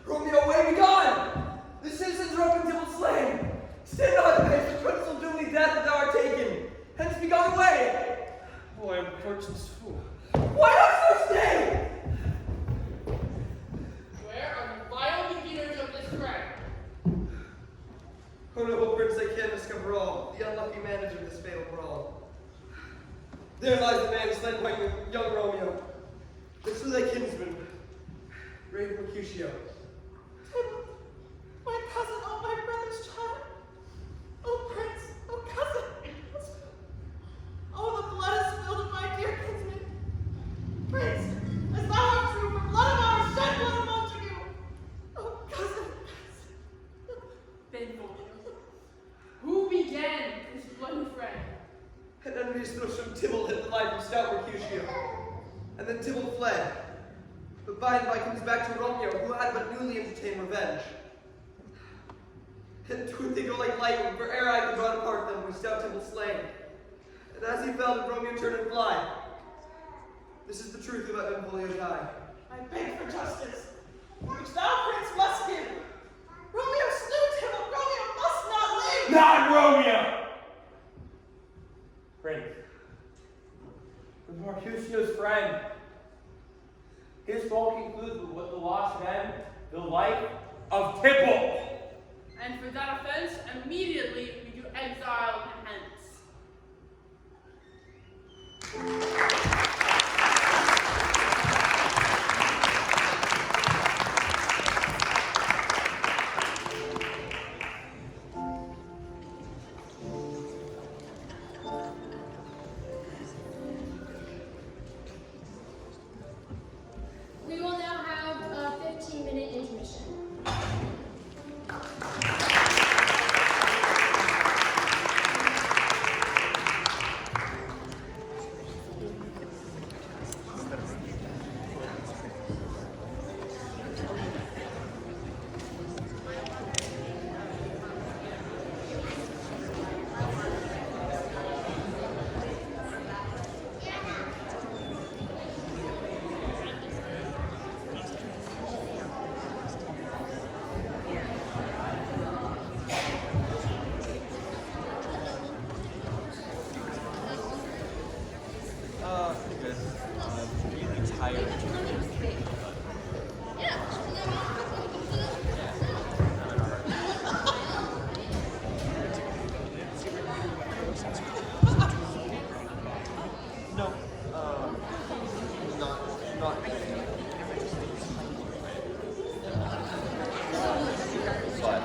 Romeo, away be gone! The citizens are up and Tybalt slain. Stand not, face the prince will doom thee death that thou art taken. Hence be gone away! Oh, I am fortune's fool. Why not so stay? Where are the vile beginners of this fray? O noble prince, I can discover all, the unlucky manager of this fatal brawl. There lies the man slain by young Romeo. This was thy kinsman, brave Mercutio. My cousin, oh my brother's child. Oh prince, oh cousin. Oh, the blood is spilled of my dear kinsman. Prince, as thou art true, for blood of ours, shed blood of Montague. Oh cousin, Then who began this bloody fray? An envious thirst from Tybalt hit the life of stout Mercutio. And then Tybalt fled. But by and by comes back to Romeo, who had but newly entertained revenge. And to it they go like lightning, for ere I could run apart them, was stout Tybalt slain. And as he fell, did Romeo turn and fly. This is the truth about Benvolio die. I beg for justice, which thou, prince, must give. Romeo slew Tybalt. Romeo must not live. Not Romeo! Prince, for Mercutio's friend, his fault concludes with what the loss of end, the life of Tybalt. And for that offense, immediately we do exile him hence. We will now have a 15-minute intermission. No, not. But,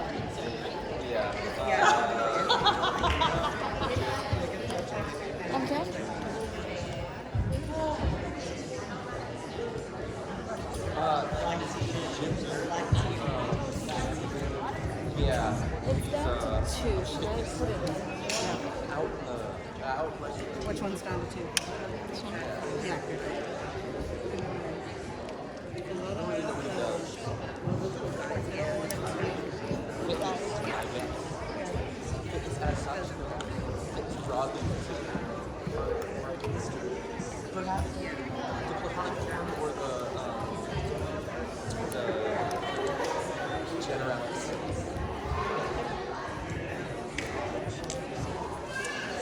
yeah. Okay. Yeah. It's down to 2. Should I put it Out. Which one's down to 2? this one? Yeah. Perhaps the platonic form or the generalis.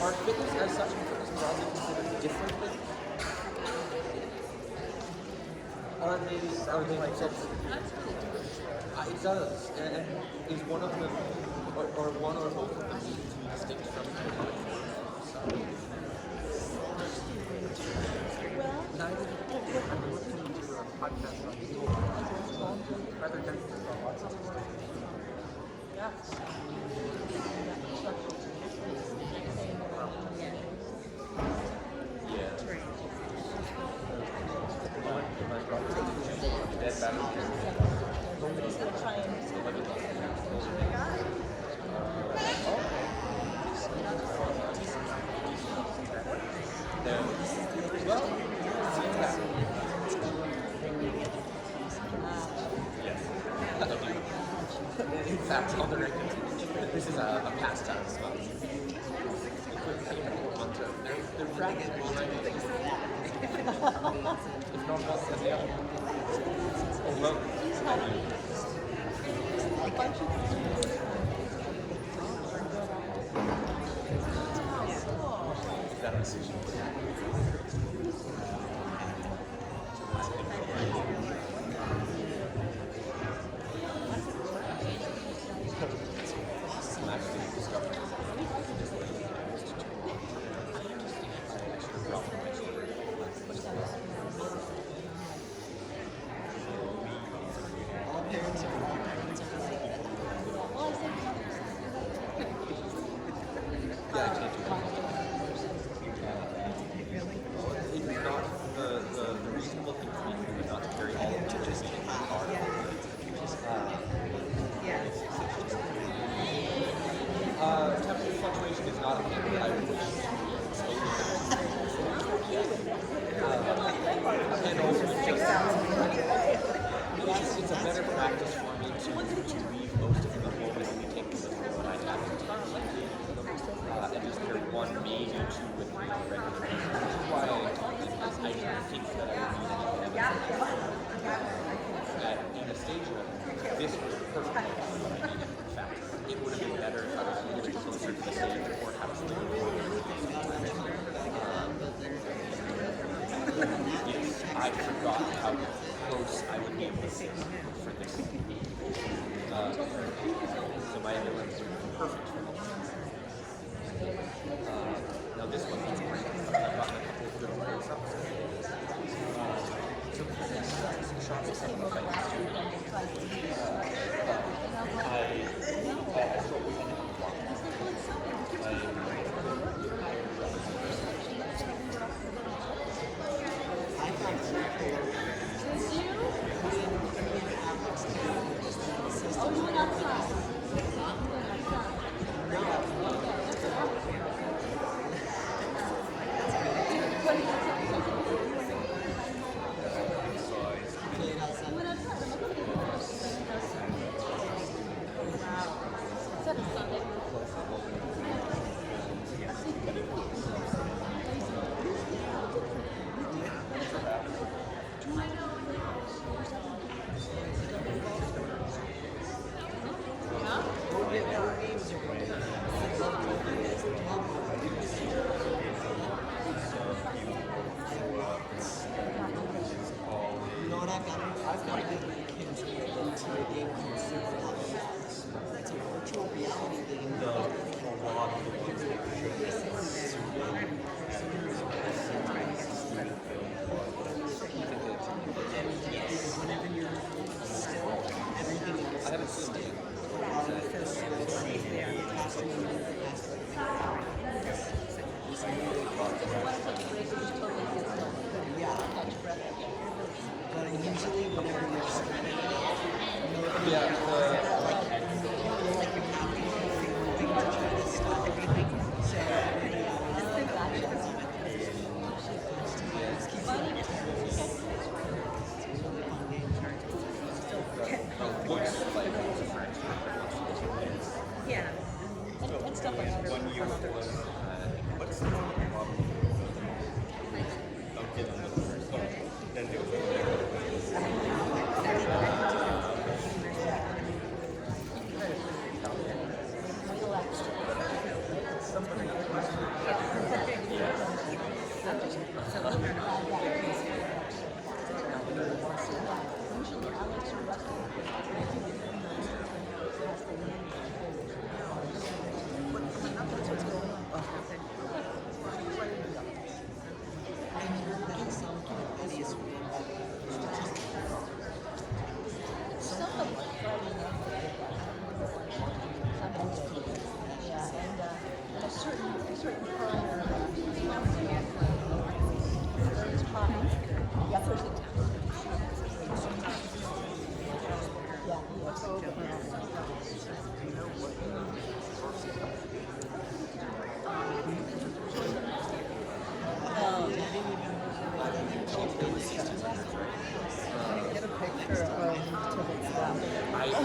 Are fitness as such and fitness broadly considered different than? Are they like it does, and is one of them, or one or both of them distinct from the other? Neither. I'm listening to a podcast on rather than in fact, on the rankings, this is a pastime as well. They're practicing already. If not one, then the other. Oh, well. That decision. Temperature fluctuation is not a thing that I would wish and also it's a better practice for me to leave most of the moment only taking the what I have in time and just carry one, maybe two with me on a regular basis. Which is why I think that I would need in a stage of this was perfect. It would have been better if I was a little bit closer to the stage or perhaps a little bit yes, I forgot how close I would be able to sit for this. So my ability is perfect for this. Now this one is great. I've gotten a couple of good rolls up. So shots of something like that.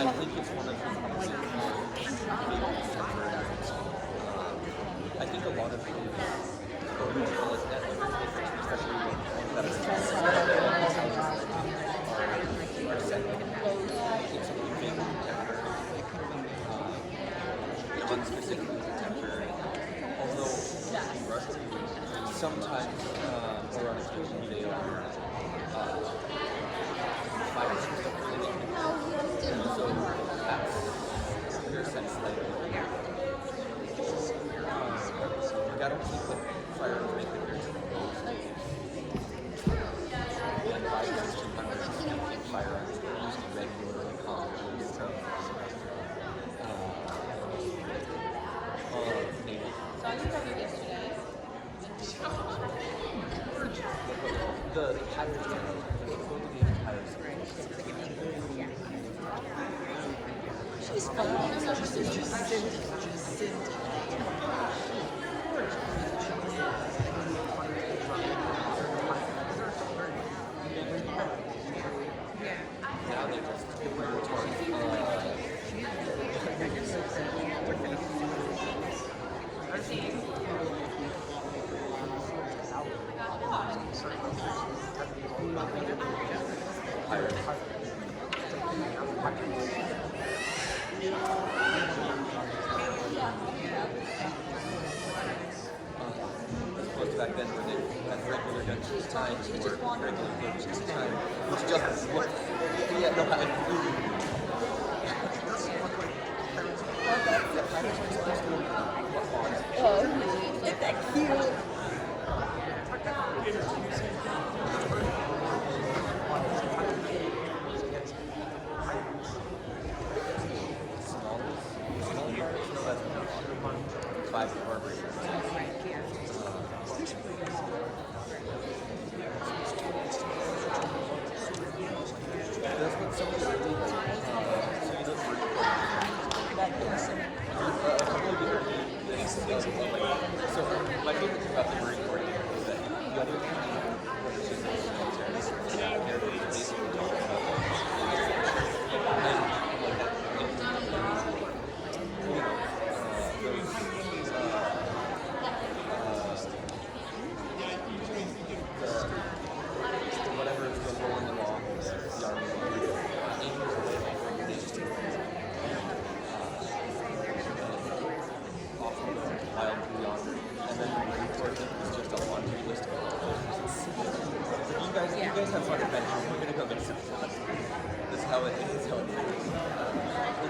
I think it's one of the most I think a lot of people original especially that are set keep something big and temporary, unspecifically temporary. Although sometimes or on occasion they are fires and stuff really so that's their sense later. I don't think that firearms make the appearance of and by the 1600s, I think firearms were used regularly in colleges. Maybe. So I just covered yesterday. The patterns She's fun. now they just as opposed to back then where they had regular Dungeons times or regular Dungeons time, which just what yeah, no, Oh, isn't that cute? my favorite thing about the Marine Corps is that the other thing they're basically talking whatever is going along the Army wild beyond, and then the Marine Corps is just a laundry list of you guys have fun adventure. We're gonna go make some fun. This is how it is. And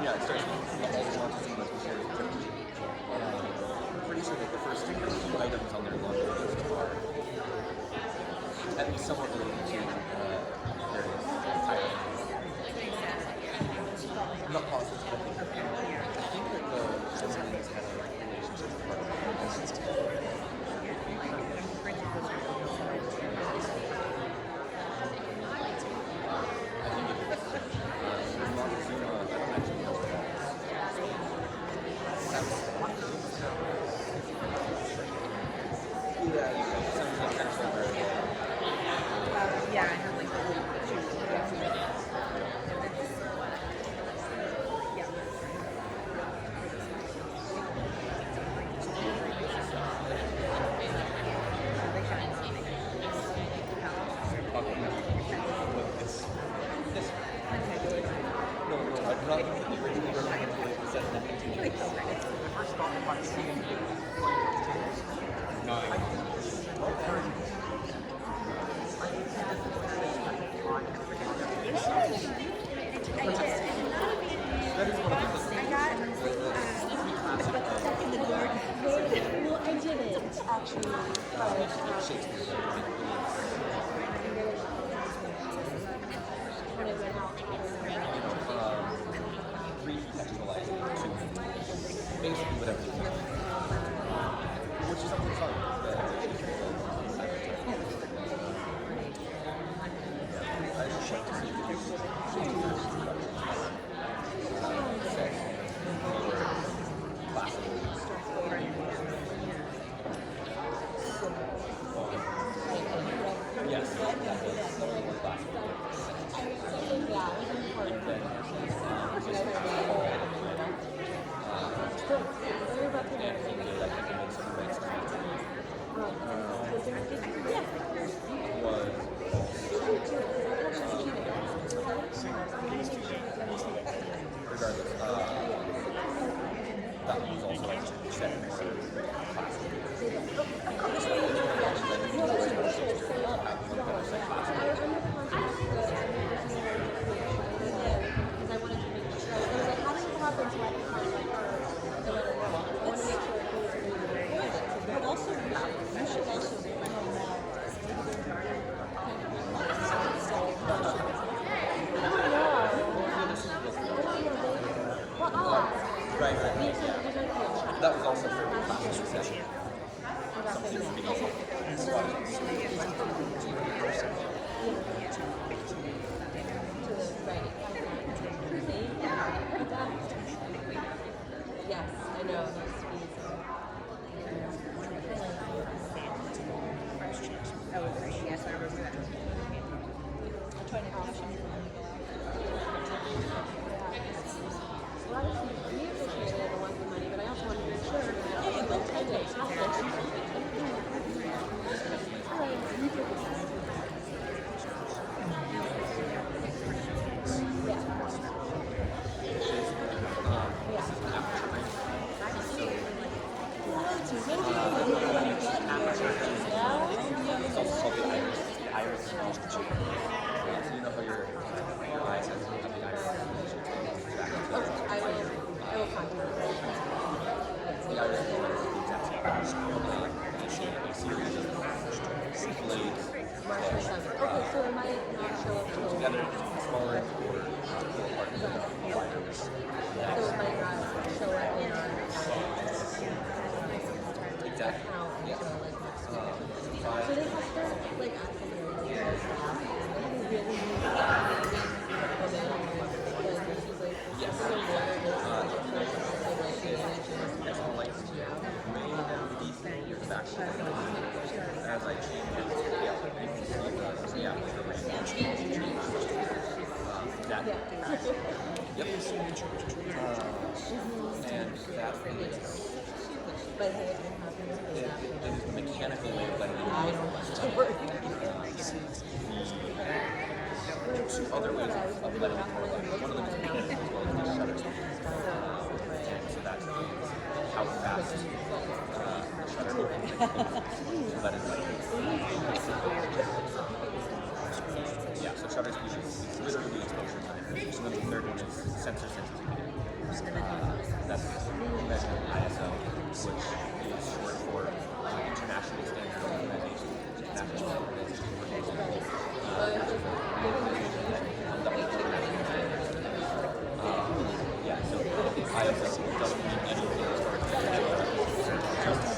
yeah, it starts with all the launches and the shares. I'm pretty sure that the first two items on their laundry list are at least somewhat related to various items. I'm not positive. I think that the civilians had a relationship with part of the Shakespeare, but recontextualizing to basically whatever you want. Which is something fun. I just checked to see if you yes, that was more classical. Regardless, that was also set more Right. That was also for the class session. Something to be yes, I know. Yes, I remember that. I'm trying to option. We appreciate it and want the money, but I also want to make sure that it's also called the iris. The iris is called the cheek. So you know how your eyes have the iris. I will contact the iris is the series of blades. Okay, so it might not show up Together, smaller or apart. So it might not show up in our exactly. Yeah. So they have to like yes. As I change it, yeah, you can see yeah, that. Yep. And that is. It is the mechanical way of letting it go. Two other ways of letting it go. One of them is mechanical as well as the shutter speed. So that means how fast the shutter opens. So that is like, yeah, so shutter speed is literally exposure time. So then the third one is sensor sensitivity. That's measured in ISO, which is short for International Standard Organization. International Organization for yeah, so ISO doesn't mean anything as far as just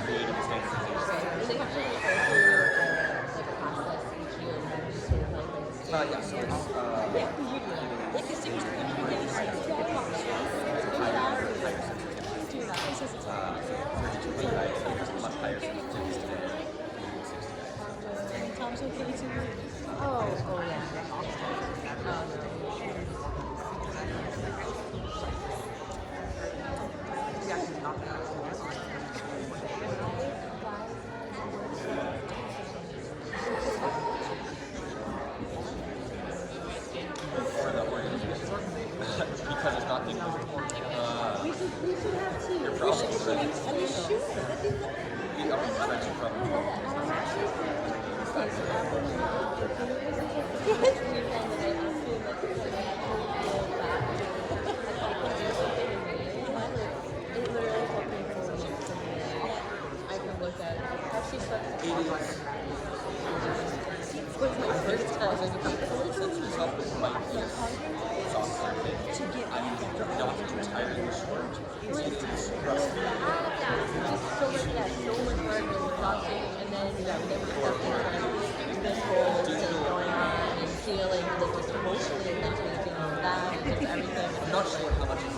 creating standardization. Yeah, so it's much higher sensitivities today. Oh, yeah. Because it's not English. We should have two. Your problem is that Are you sure? the upper trends are probably I can look at it. I'm not sure how much it's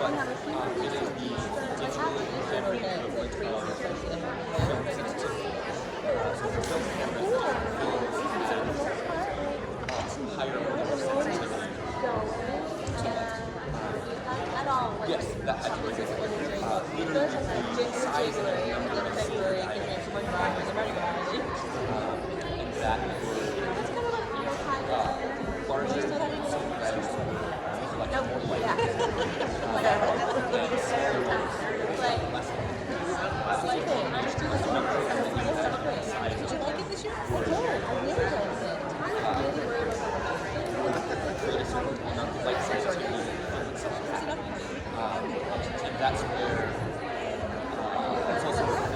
it is the digital equivalent of film sensitivity. So for film cameras, higher level of sensitivity. Yes, that I do agree with. Literally the size and the number of February and that largely and that's where it's also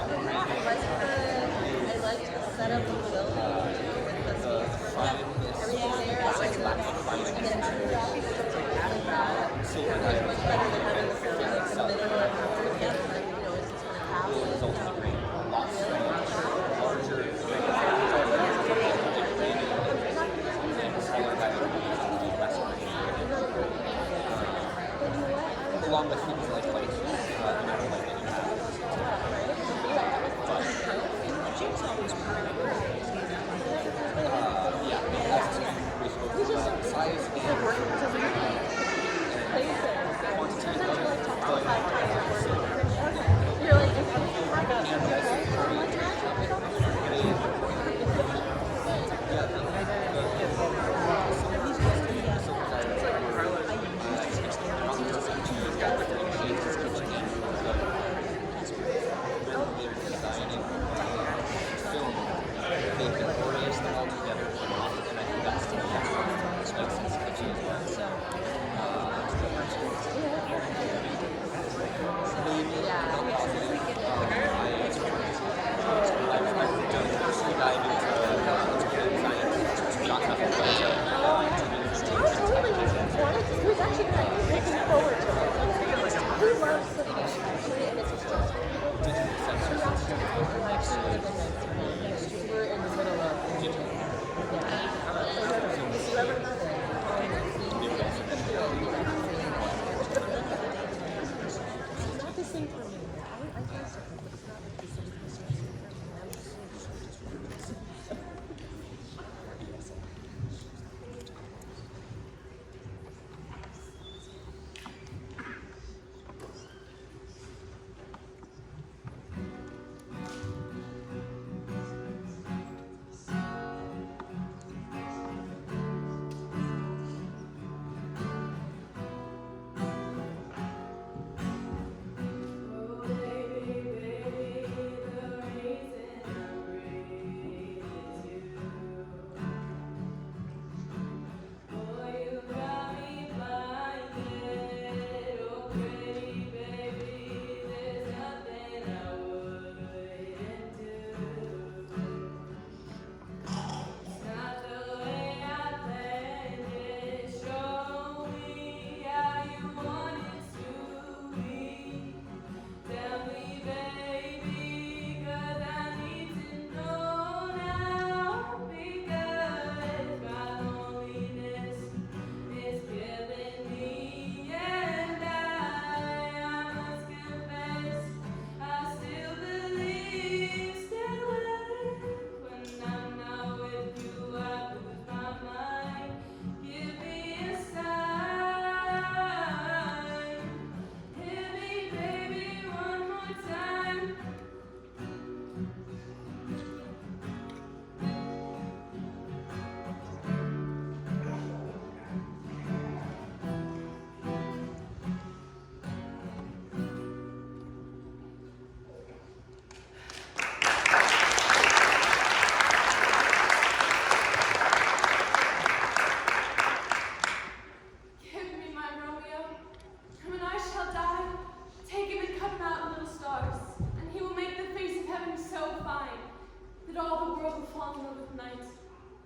night,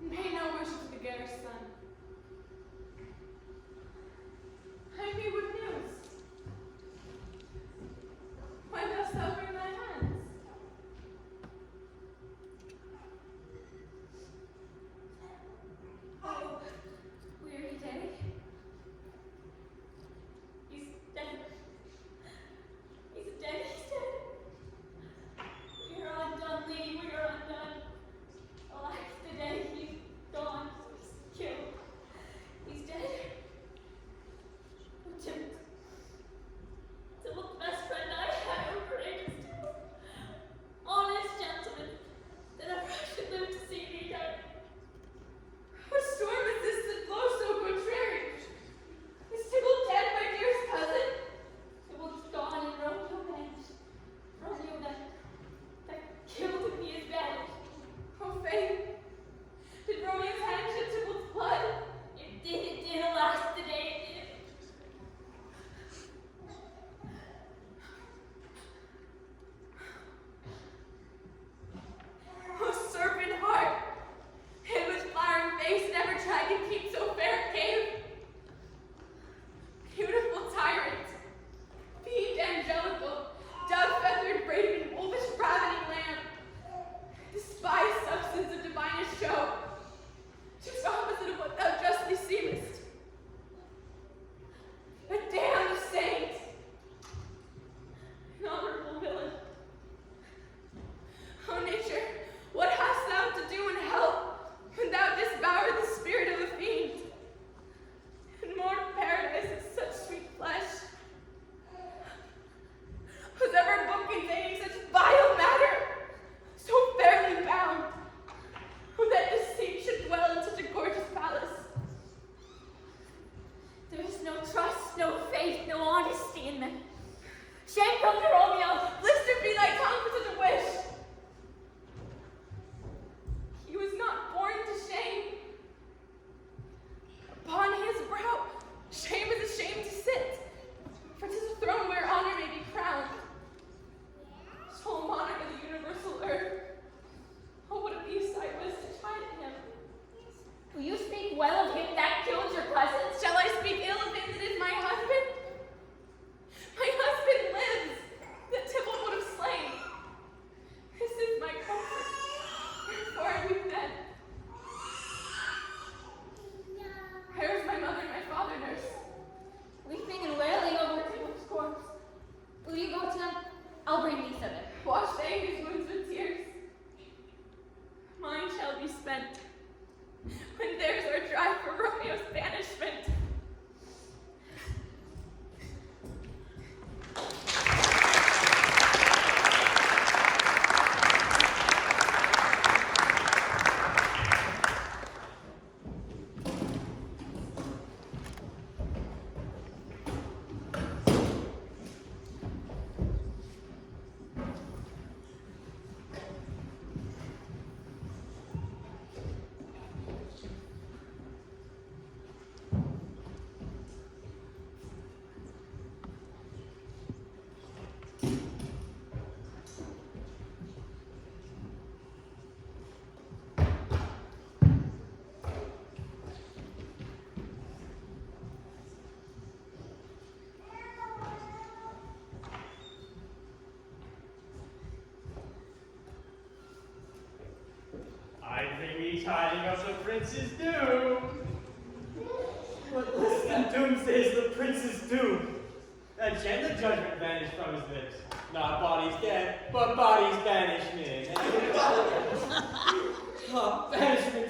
and pay no worship to the Garrish sun. I be with news. Why dost thou wring thy hands? Oh, weary day. He's dead. He's dead, he's dead. We are undone, lady, we are undone. Alas, the day he's gone, he's killed. He's dead. Oh, Tim, the best friend I had, oh, courageous Tim. Honest gentleman, that ever I should live to see thee die. What storm is this that blows so contrary? Is Tybalt dead, my dearest cousin? Tybalt's gone and Romeo vanished. Romeo that killed him, he is banished. Oh, Faith, did Romeo's hand shed Tybalt's blood? It did, alas, the day it did. Oh, serpent heart, him with flaring face never tried to keep so fair a cave. Beautiful tyrant, fiend angelical, dove-feathered brave and wolfish ravening lamb, despised substance of divinest show, just opposite of what thou justly seemest. A damned saint, an honorable villain. O nature, what hast thou to do in hell when thou didst devour the spirit of a fiend? In mortal paradise is such sweet flesh. Was ever book containing such vile matter, so fairly bound, who that deceit should dwell in such a gorgeous palace? There is no trust, no faith, no honesty in them. Shame come to Romeo. Blister be thy tongue for such a wish. He was not born to shame. Upon his brow, shame is ashamed to sit, for 'tis a throne where honor may be crowned. Sole monarch of the universal earth. Oh, what a beast I was to chide at him. Will you speak well of him that killed your cousins? Shall I speak ill of him that is my husband? My husband lives, that Tybalt would have slain. This is my comfort, wherefore I weep then. Where is my mother and my father, nurse? Weeping and wailing over Tybalt's corpse. Will you go to them? I'll bring thee thither. Wash they his wounds with tears. Mine shall be spent when theirs are dry for Romeo's banishment. I bring thee tidings of the prince's doom. But listen, doomsay's the prince's doom. That gentle judgment vanished from his lips. Not bodies dead, but bodies banishment. Ah, banishment,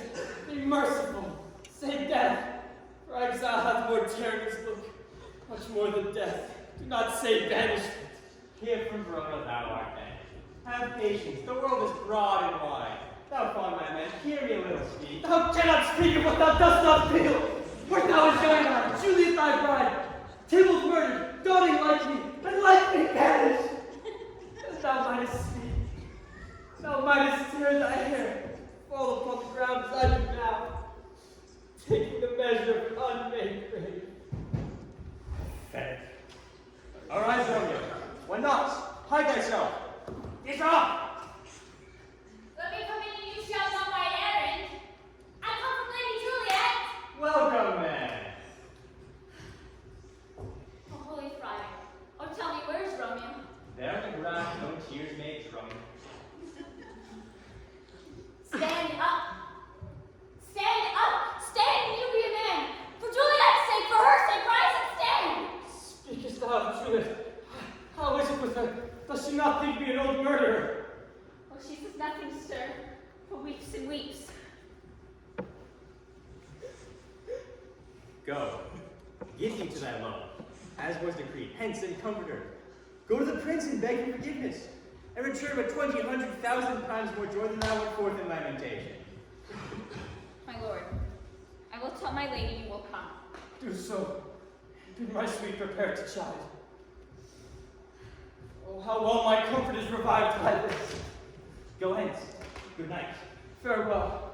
be merciful. Say death, for exile hath more terror in its look, much more than death. Do not say banishment. Here from Verona thou art banished. Have patience, the world is broad and wide. Thou fond my man, hear me a little speak. Thou cannot speak of what thou dost not feel. Wert thou as young as Juliet thy bride, Tybalt murdered, doting like me, and like me banished. As thou mightest speak, thou mightest tear thy hair, fall upon the ground as I do now, taking the measure of an unmade grave. Pathetic. Arise, Romeo. When not, hide thyself. Get up! Let me come in and you shall know my errand. wrath no tears may trump. Stand up! Stand up! Stand, you be a man! For Juliet's sake, for her sake, rise and stand! Speakest thou of Juliet? How is it with her? Does she not think me an old murderer? Oh, she says nothing, sir, but weeps and weeps. Go, give heed to thy love, as was decreed. Hence and comfort her. Go to the prince and beg for forgiveness, and return with 20, 100,000 times more joy than thou went forth in lamentation. My lord, I will tell my lady you will come. Do so. Be my sweet prepare to chide. Oh, how well my comfort is revived by this. Go hence. Good night. Farewell.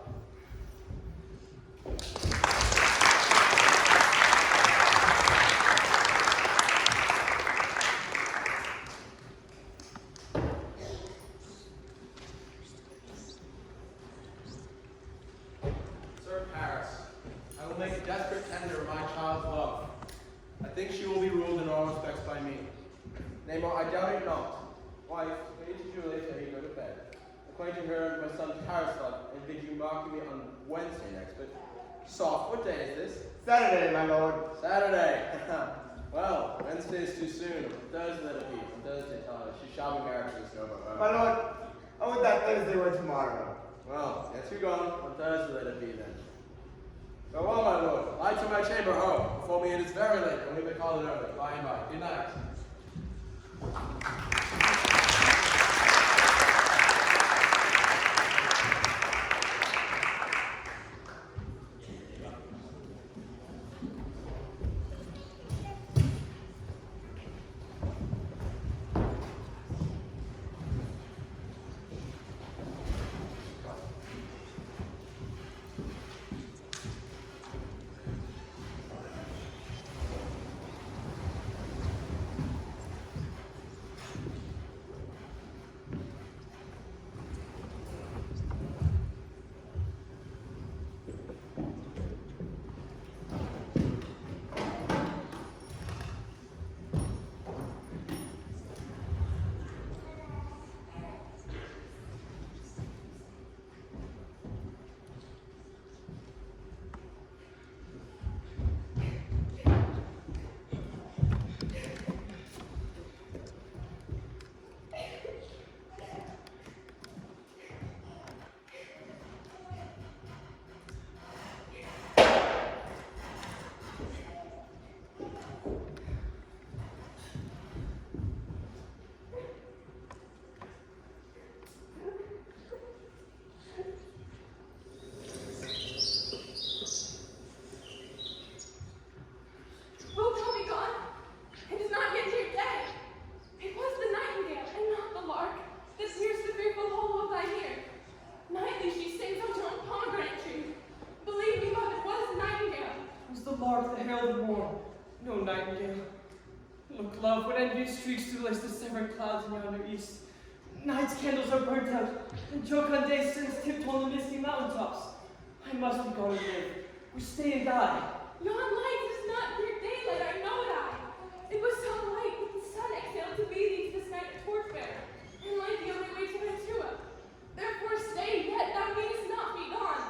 Sir Paris, I will make a desperate tender of my child's love. I think she will be ruled in all respects by me. Nay, more, I doubt it not. Wife, Lady Juliet, ere you go to bed, acquainting her with my son Paris and bid you mark me on Wednesday next, but soft, what day is this? Saturday, my lord. Saturday. Well, Wednesday is too soon. Thursday let it be. On Thursday, she shall be married to this noble earl. My lord, I would that Thursday were tomorrow. Well, get you gone. On Thursday let it be then. Farewell, my lord. Light to my chamber home. Before me it is very late, and we may call it early. By and by. Good night. Streaks to lace the severed clouds in yonder east. Night's candles are burnt out, and jocund day sends tiptoe on the misty mountaintops. I must be gone and live, or stay and die. Yon light is not mere daylight, I know it. It was some light that the sun exhaled to bathe thee this night at Torfair, and light the only way to Mantua. Therefore stay yet, thou needest not be gone.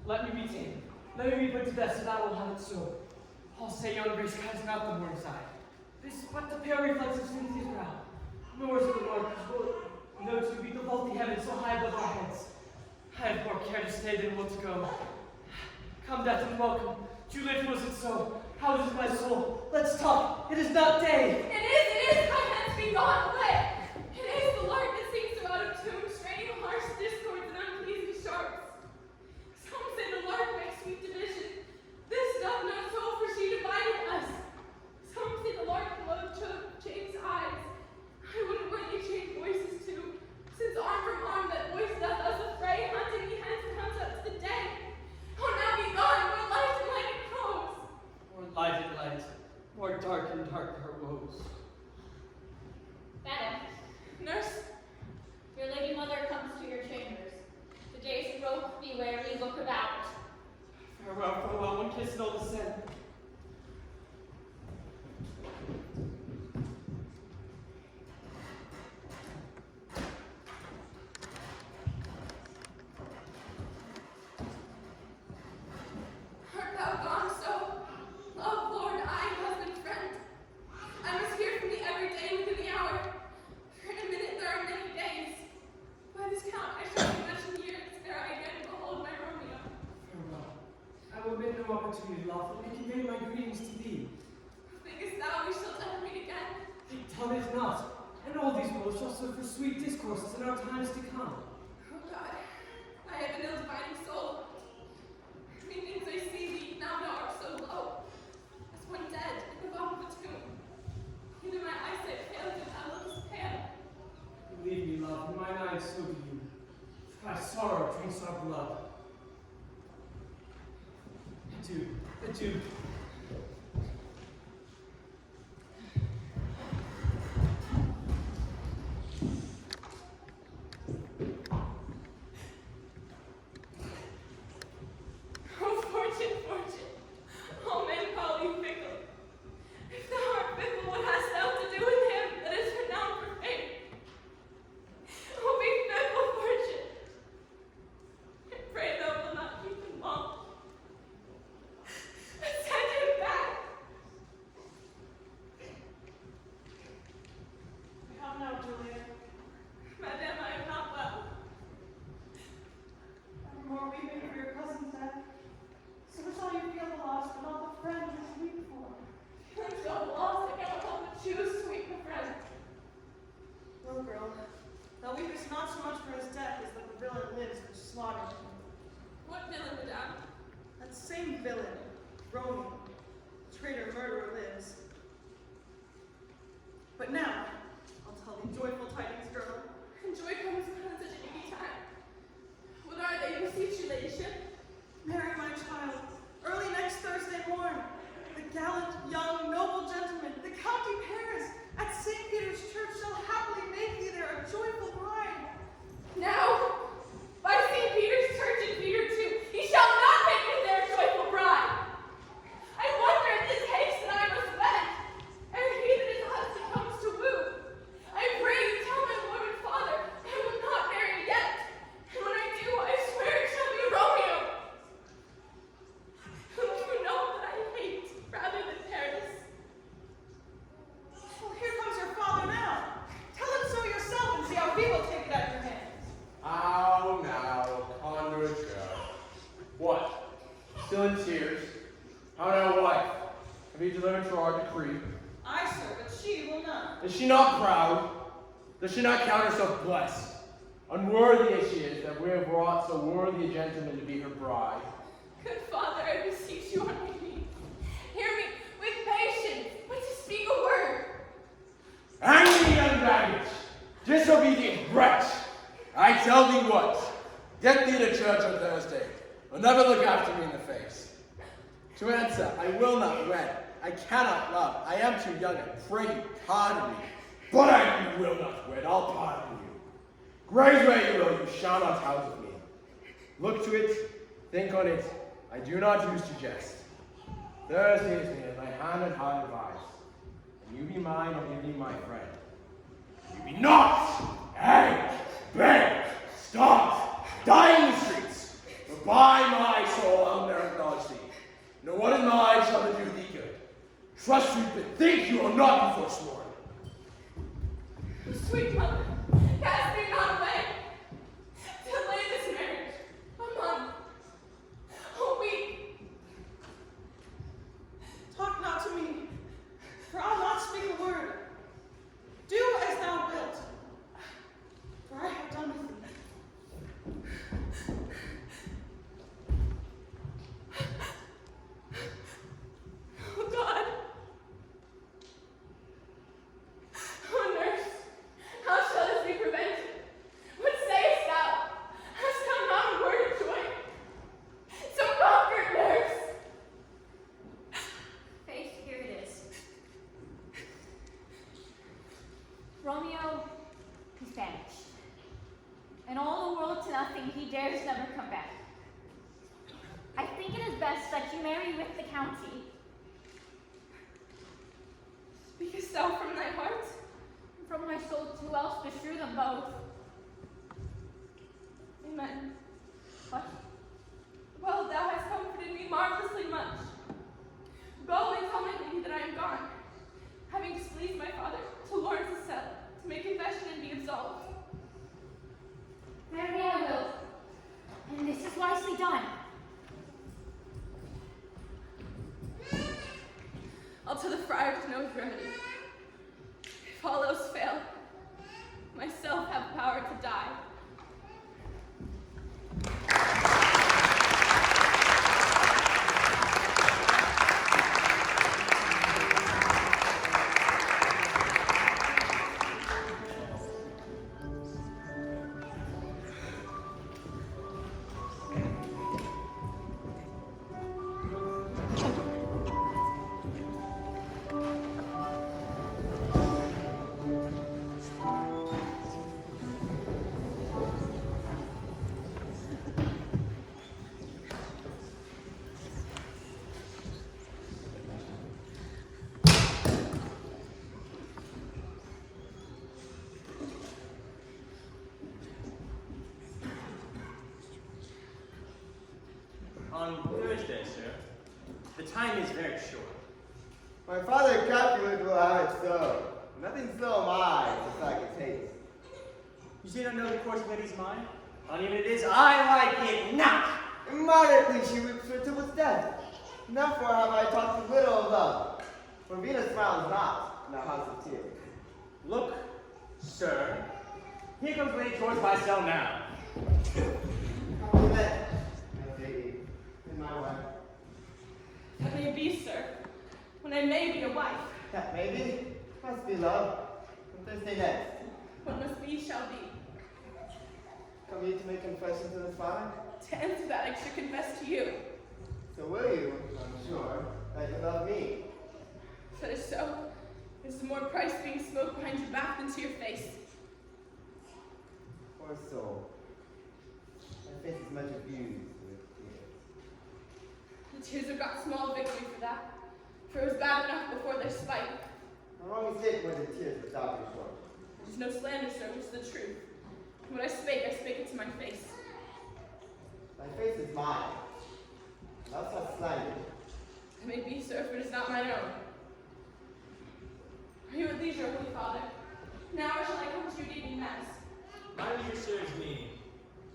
Let me be tamed. Let me be put to death, so thou wilt have it so. I'll say yon grace casting out the morning side. This but the pale reflex of Cynthia's brow. Nor is it the Lord whose will know to beat the vaulty heavens so high above our heads. I have more care to stay than will to go. Come, death, and welcome. Juliet, was it so? How is it my soul? Let's talk. It is not day. It is, come hence, be gone, away. It is the lark that sings so out of tune, straining harsh discords and unpleasing sharps. Some say the lark makes sweet division. This doth not so, for she divided us. Some say the lark below James' eyes. I would worthy change voices too, since arm from arm that voice doth us affray, hunting me hence comes up to the day. Oh, now be gone, more light and light it grows. More light and light, more dark and dark her woes. noble shall serve for sweet discourses in our times to come. Oh God, I have an ill-dividing soul. Methinks I see thee now thou art so low, as one dead in the bottom of a tomb. Either my eyesight fails and thou lookest pale. Believe me, love, in mine eyes so do you. Thy sorrow drinks our blood. Adieu, adieu. Oh, fortune, fortune, all men call thee fickle. If thou art fickle, what hast thou to do with him that is renowned for fame? Oh, be fickle, fortune. I pray thou wilt not keep him long. Send him back. How now, Juliet? Madame, I am not well. Evermore weeping for your cousin's death. So shall you feel the loss, but not the friend you weep for. I'm so lost, I cannot help but choose to weep for friend. Little girl, thou weepest not so much for his death as that the villain lives which slaughtered him. What villain, madame? That same villain, Romeo, traitor murderer, lives. But now, I'll tell thee joyful tidings, girl. And joy comes upon such an easy time. What are they, beseech your ladyship? Mary, my child, early next Thursday morn, the gallant, young, noble gentleman, the County Paris, at St. Peter's Church shall happily make thee there a joyful bride. Now, by St. Peter's Church in Peter too, he shall not make me their joyful bride. I wonder at this haste that I must wed, ere he that his husband comes to woo. I pray you tell my lord and father I will not marry yet, and when I do, I swear it shall be Romeo, whom you know that I hate rather than Paris. Well, here comes your father now. Tell him so yourself and see how he will take it out of your hands. How now, conduit girl? What? Still in tears? How now, wife? Have you delivered to our decree? I, sir, but she will not. Is she not proud? Does she not count herself blessed? Unworthy as she is, that we have brought so worthy a gentleman to be her bride. Good father, I beseech you on my knees. Hear me with patience, but to speak a word. Angry young baggage! Disobedient wretch! I tell thee what, get thee to church on Thursday, or never look after me in the face. To answer, I will not wed, I cannot love, I am too young, I pray you pardon me. But I will not wed, I'll pardon you. Graze where you will, you shall not house with me. Look to it, think on it, I do not use to jest. Thursday is near, my hand and heart advise. And you be mine, or you be my friend. You be not, hang, beg, starve, die in the streets, but by my soul I'll never acknowledge thee. No one in mine shall do thee good. Trust me, but think you will not be forsworn. Sweet mother, cast me not away. Delay this marriage a month, a week. Talk not to me, for I'll not speak a word. Do as thou wilt, for I have done with thee. Oh God. Oh nurse, how shall this be prevented? What sayest thou? Hast thou not a word of joy? So conquered, nurse. Faith, here it is. Romeo is vanished. And all the world to nothing, he dares never come back. I think it is best that you marry with the county. Speakest thou from thy heart? From my soul, who else bestrew them both? Amen. What? Well, thou hast comforted me marvelously much. Go and tell my lady that I am gone, having displeased my father, to Lawrence's cell, to make confession and be absolved. Marry I will, and this is wisely done. I'll tell the friar to know his remedy. If all else fail, On Thursday, sir. The time is very short. My father Capulet will have it so. Nothing so am I, just like it tastes. You say you don't know the course of lady's mind? Not even it is, I like it not! Immoderately she weeps her till its death. Therefore have I talked little of love. For Venus smiles not in a house of tears. Look, sir. Here comes Lady towards my cell now. Compliment, my lady, and my wife. That may be, sir, when I may be a wife. That may be, must be love. On Thursday next. What must be shall be. Come you to make confession to the father? To answer that, I should confess to you. So will you, I'm sure, that you love me? If that is so, is more price being spoke behind your back than to your face. Poor soul. My face is much abused with tears. The tears have got small victory for that, for it was bad enough before their spite. How long is it when the tears without your short? It is no slander, sir, it is the truth. When I spake it to my face. My face is mine. Thou shalt slander. It may be, sir, for it is not mine own. Are you at leisure, Holy Father? Now or shall I come to your evening mass? My leisure serves me.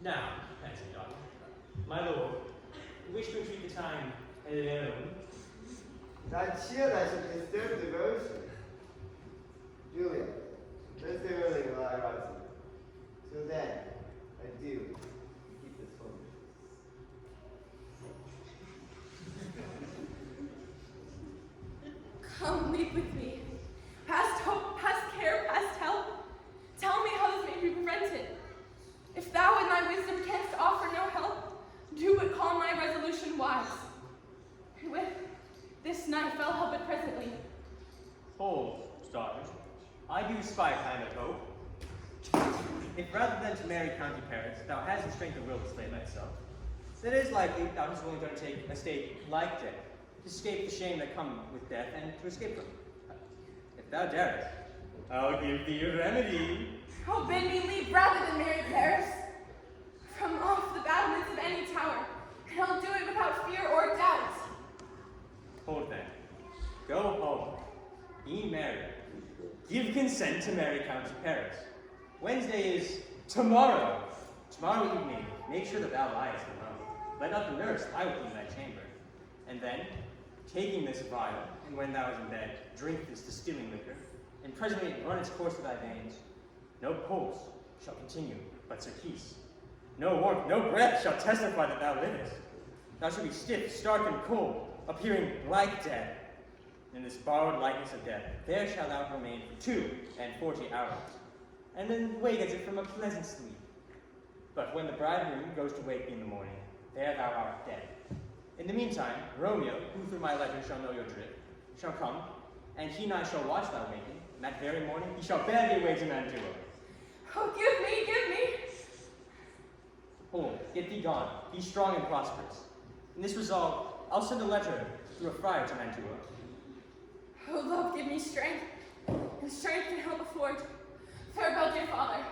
Now, fancy daughter. My lord, you wish to entreat the time alone. Not cheer that should disturb devotion. Juliet, Thursday early will I rise you. Till then, I do keep this home. Come, weep with me. Past hope, past care, past help. Tell me how this may be prevented. If thou in thy wisdom canst offer no help, do but call my resolution wise. And with this knife I'll help it presently. Hold, daughter. I do spy a kind of hope. If rather than to marry county Paris, thou hast the strength of will to slay thyself, then it is likely thou hast willing to undertake a state like death, to escape the shame that comes with death, and to escape from it. If thou darest, I'll give thee a remedy. Oh, bid me leave rather than marry Paris. From off the battlements of any tower, and I'll do it without fear or doubt. Hold then. Go home. Be married. Give consent to marry Count Paris. Wednesday is tomorrow. Tomorrow evening, make sure that thou liest alone. Let not the nurse lie with thee in thy chamber. And then, taking this vial, and when thou is in bed, drink this distilling liquor, and presently run its course through thy veins. No pulse shall continue, but surcease. No warmth, no breath shall testify that thou livest. Thou shalt be stiff, stark, and cold, appearing like death. In this borrowed likeness of death, there shalt thou remain for 42 hours, and then wake as if from a pleasant sleep. But when the bridegroom goes to wake thee in the morning, there thou art dead. In the meantime, Romeo, who through my letter shall know your drift, shall come, and he and I shall watch thy waking, and that very morning he shall bear thee away to Mantua. Oh, give me, give me! Hold, get thee gone, be strong and prosperous. In this resolve, I'll send a letter through a friar to Mantua. Oh, love, give me strength, and strength can help afford. Farewell, dear father.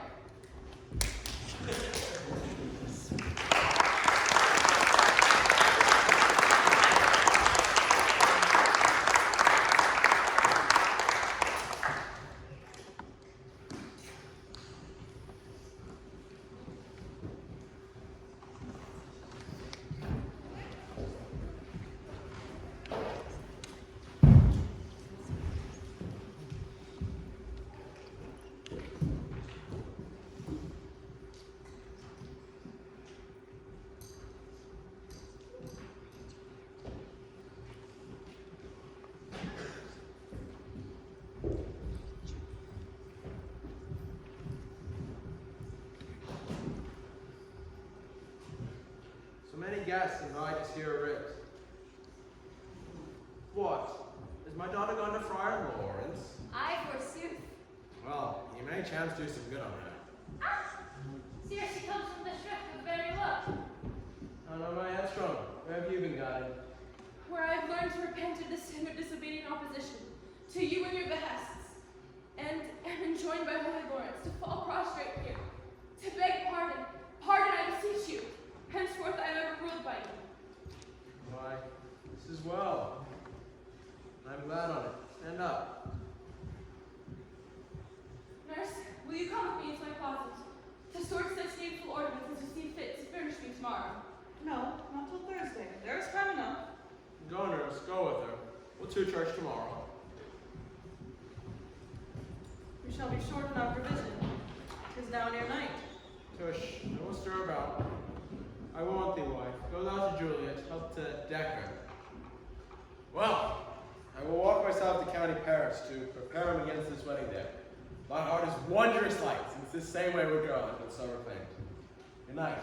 Many guests invite us here at Ritz. What? Is my daughter gone to Friar Lawrence? I forsooth. Well, you may chance do some good on her. See her, she comes from the shrift with very look. Oh no, my headstrong. Where have you been guided? Where I have learned to repent of the sin of disobedient opposition to you and your behests, and am enjoined by Holy Lawrence to fall prostrate here, to beg pardon. Pardon, I beseech you. Henceforth I am ever ruled by you. closet to sort such needful ornaments as you see fit to furnish me tomorrow. No, not till Thursday. There is time enough. Go, nurse, go with her. We'll to church tomorrow. We shall be short in our provision. 'Tis now near night. Tush, no one stir about. I want thee, wife. Go thou to Juliet, help to deck her. Well, I will walk myself to County Paris to prepare him against this wedding day. My heart is wondrous light, since this same wayward girl has been so reclaimed. Good night.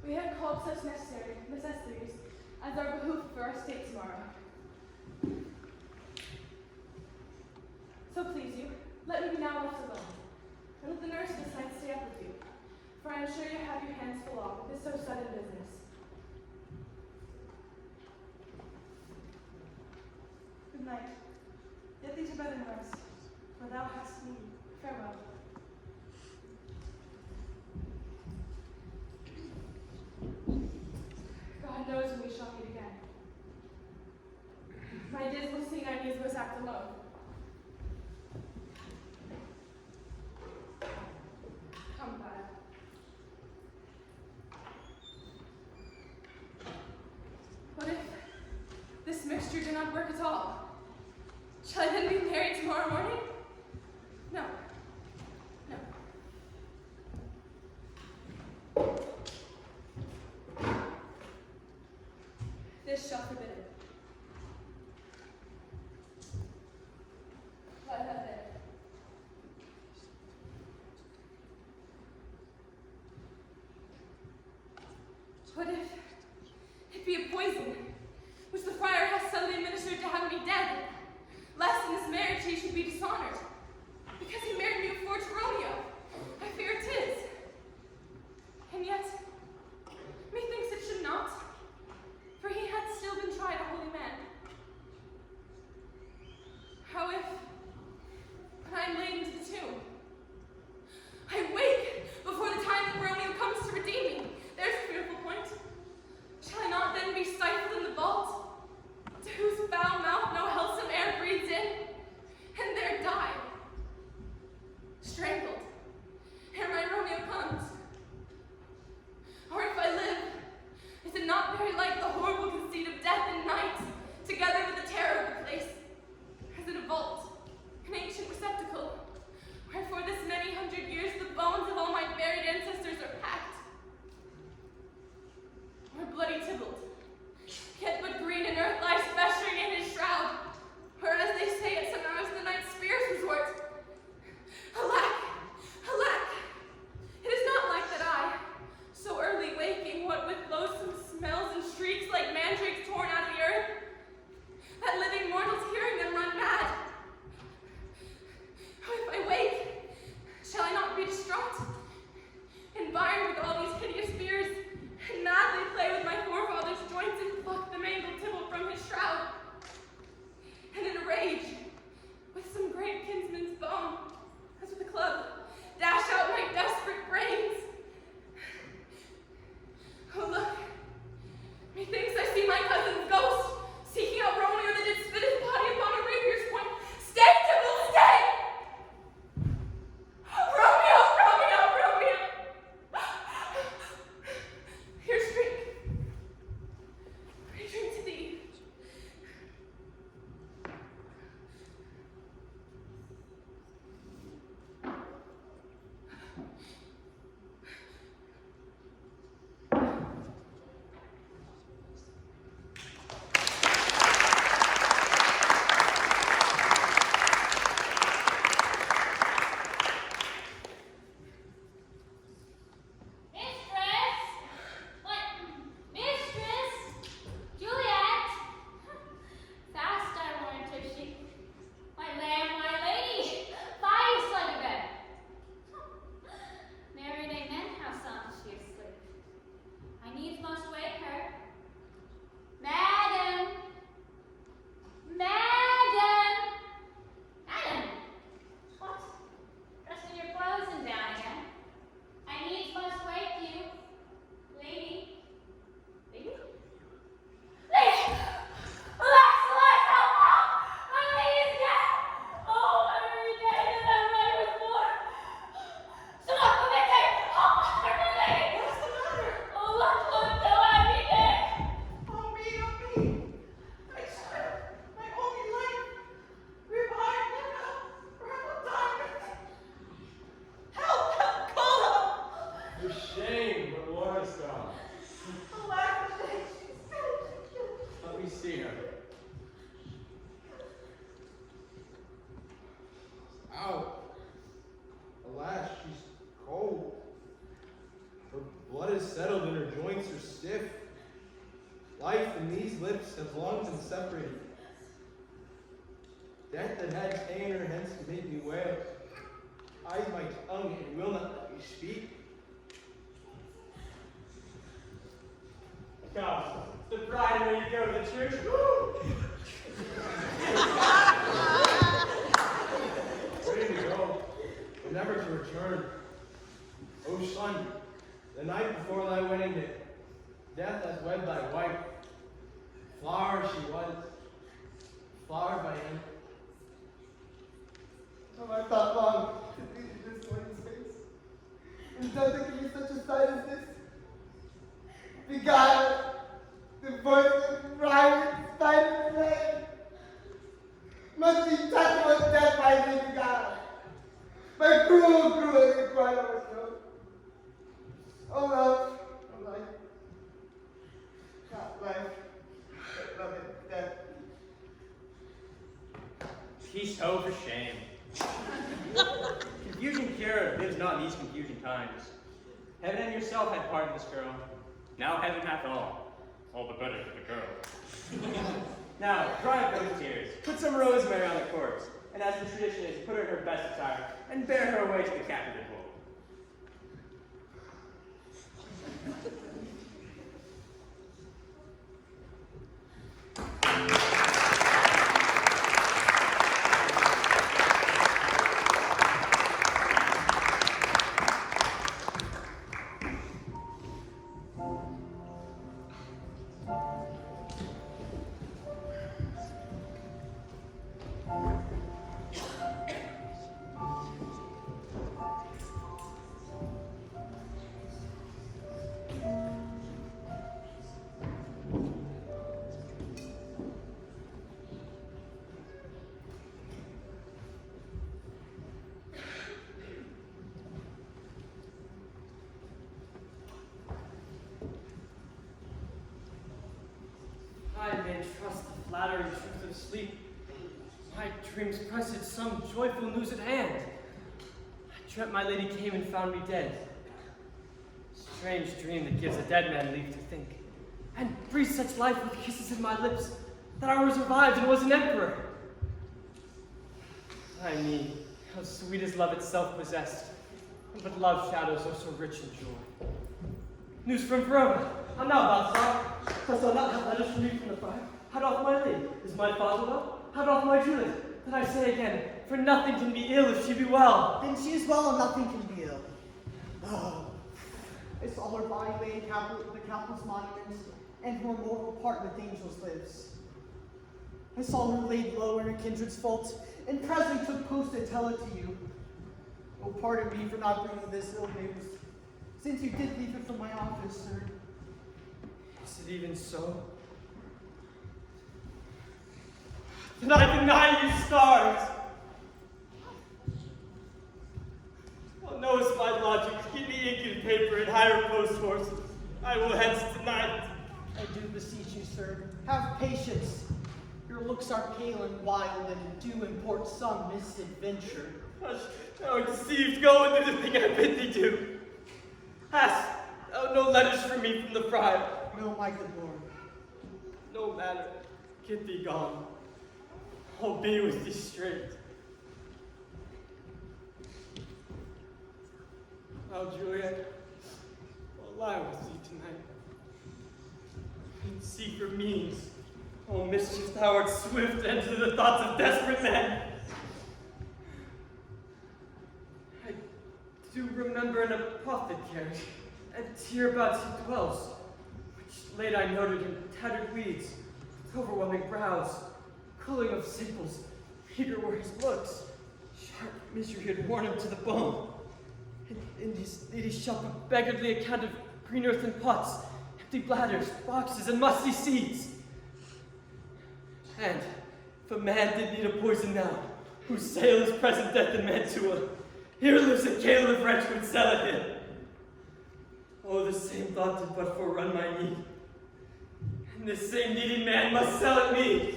We have called such necessities as are behoof for our state tomorrow. So please you, let me be now left alone, and let the nurse this night stay up with you, for I am sure you have your hands full off with this so sudden business. Good night. Get thee to bed and rest, for thou hast need. Farewell. God knows when we shall meet again. My dismal scene I needs must act alone. Come, Clara. What if this mixture did not work at all? Shall I then be married tomorrow morning? No. No. This shall forbid it. Let her there. What if it be a poison, which the friar has suddenly administered to have me dead, lest in this marriage he should be dishonored, because he married me before to Romeo? I fear it is. And yet, methinks it should not, for he had still been tried a holy man. How if, when I am laid into the tomb, I wake before the time that Romeo comes to redeem me? There's a fearful point. Shall I not then be stifled in the vault, to whose foul mouth no wholesome air breathes in, and there die? settled and her joints are stiff. Life and these lips have long been separated. Death that had ta'en her hence to make me wail. Hide my tongue and will not let me speak. Come, the bride and ready to go to the church. Ready to go, but never to return. O son, the night before thy wedding day, death has wed thy wife. Flower she was, flowered by him. Oh, I thought long to be in this morning's face. And does it give me such a sight as this? Beguiled, the voice of riot, spider flame. Must be touched with death by me beguiled. My cruel, cruel, cry over throat. Oh love, oh life. Not life, but love it, death. Peace, hope, or shame. Confusion cured lives not in these confusion times. Heaven and yourself had part in this girl. Now heaven hath all the better for the girl. Now, dry up those tears, put some rosemary on the corpse, and as the tradition is, put her in her best attire, and bear her away to the captive wolf. I may trust the flattering truth of sleep. My dreams presaged some joyful news at hand. I dreamt my lady came and found me dead. Strange dream that gives a dead man leave to think, and breathes such life with kisses in my lips that I was revived and was an emperor. I mean, how sweet is love itself possessed, but love shadows are so rich in joy. News from Romeo. I'm now Balthazar. Dost thou not have letters from me from the friar? How doth my lady? Is my father well? How doth my Juliet? Then I say again, for nothing can be ill if she be well. Then she is well and nothing can be ill. Oh, I saw her body lay in the Capitol's monument, and her mortal part with angels lives. I saw her laid low in her kindred's vault, and presently took post to tell it to you. Oh, pardon me for not bringing this ill news, since you did leave it from my office, sir. Is it even so? Then I deny you stars. Thou knowest my logic. Give me ink and paper and hire post horses. I will hence tonight. I do beseech you, sir, have patience. Your looks are pale and wild, and do import some misadventure. Hush, thou deceived, go and do the thing I bid thee do. Hast thou no letters for me from the friar? No, my good lord. No matter, get thee gone. I'll be with thee straight. Now, Juliet, I'll lie with thee tonight. And secret means, oh mischief, thou art swift and to the thoughts of desperate men. I do remember an apothecary, and hereabouts he dwells, which late I noted in tattered weeds, with overwhelming brows, cooling of simples, eager were his looks. Sharp misery had worn him to the bone. And in his lady's shop a beggarly account of green earthen pots, empty bladders, boxes, and musty seeds. And if a man did need a poison now, whose sale is present death in Mantua, here lives a caliph wretch would sell it him. Oh, the same thought did but forerun my need. And this same needy man must sell it me.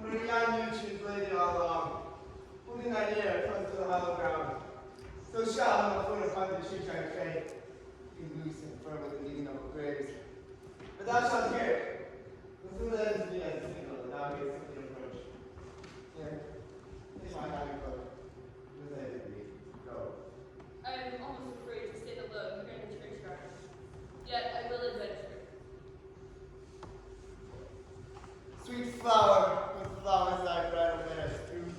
When young Nutrients laid it all along, holding thy ear close to the hollow ground. So shall no foot upon the tree trunk tread, be loose and firm with the leading of the graves. But thou shalt hear it. Listen let it be as a signal that thou mayest quickly approach. Here, take my hand and cloak. Let it be. Go. I am almost afraid to stand alone here in the churchyard. Yet I will adventure. Sweet flower, with flowers thy bridal bearers through.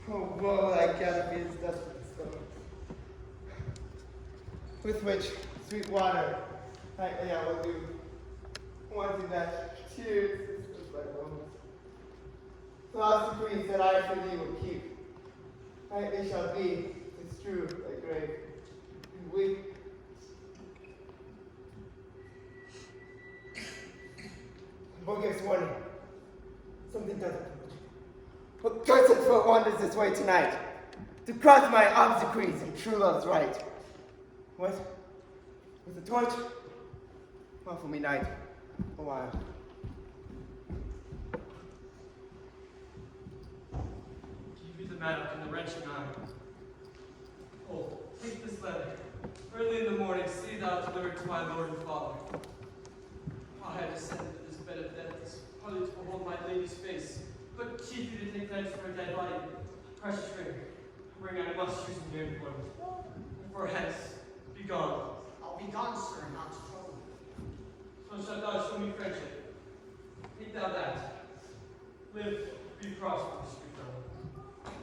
Oh, woe, thy canopy is desperate stone. With which sweet water nightly I will do, wanting that tears is my bones. Lost decrees that I for thee will keep. Nightly shall be, it's true, thy grave, and weep. Book gives warning. Something doesn't. What cursed foot wanders this way tonight, to cross my obsequies and true love's right. What? With a torch? Muffle me night, a while. Give me the mattock and the wrenching iron. Oh, take this letter. Early in the morning, see thou deliver to my lord and father. I have descended to this bed of death, partly to behold my lady's face, but chiefly to take thanks for her dead body, precious ring, a ring I must use in your employment. For hence, be gone. I'll be gone, sir, and not to trouble you. So shalt thou show me friendship. Take thou that. Live, be prosperous, sweet fellow.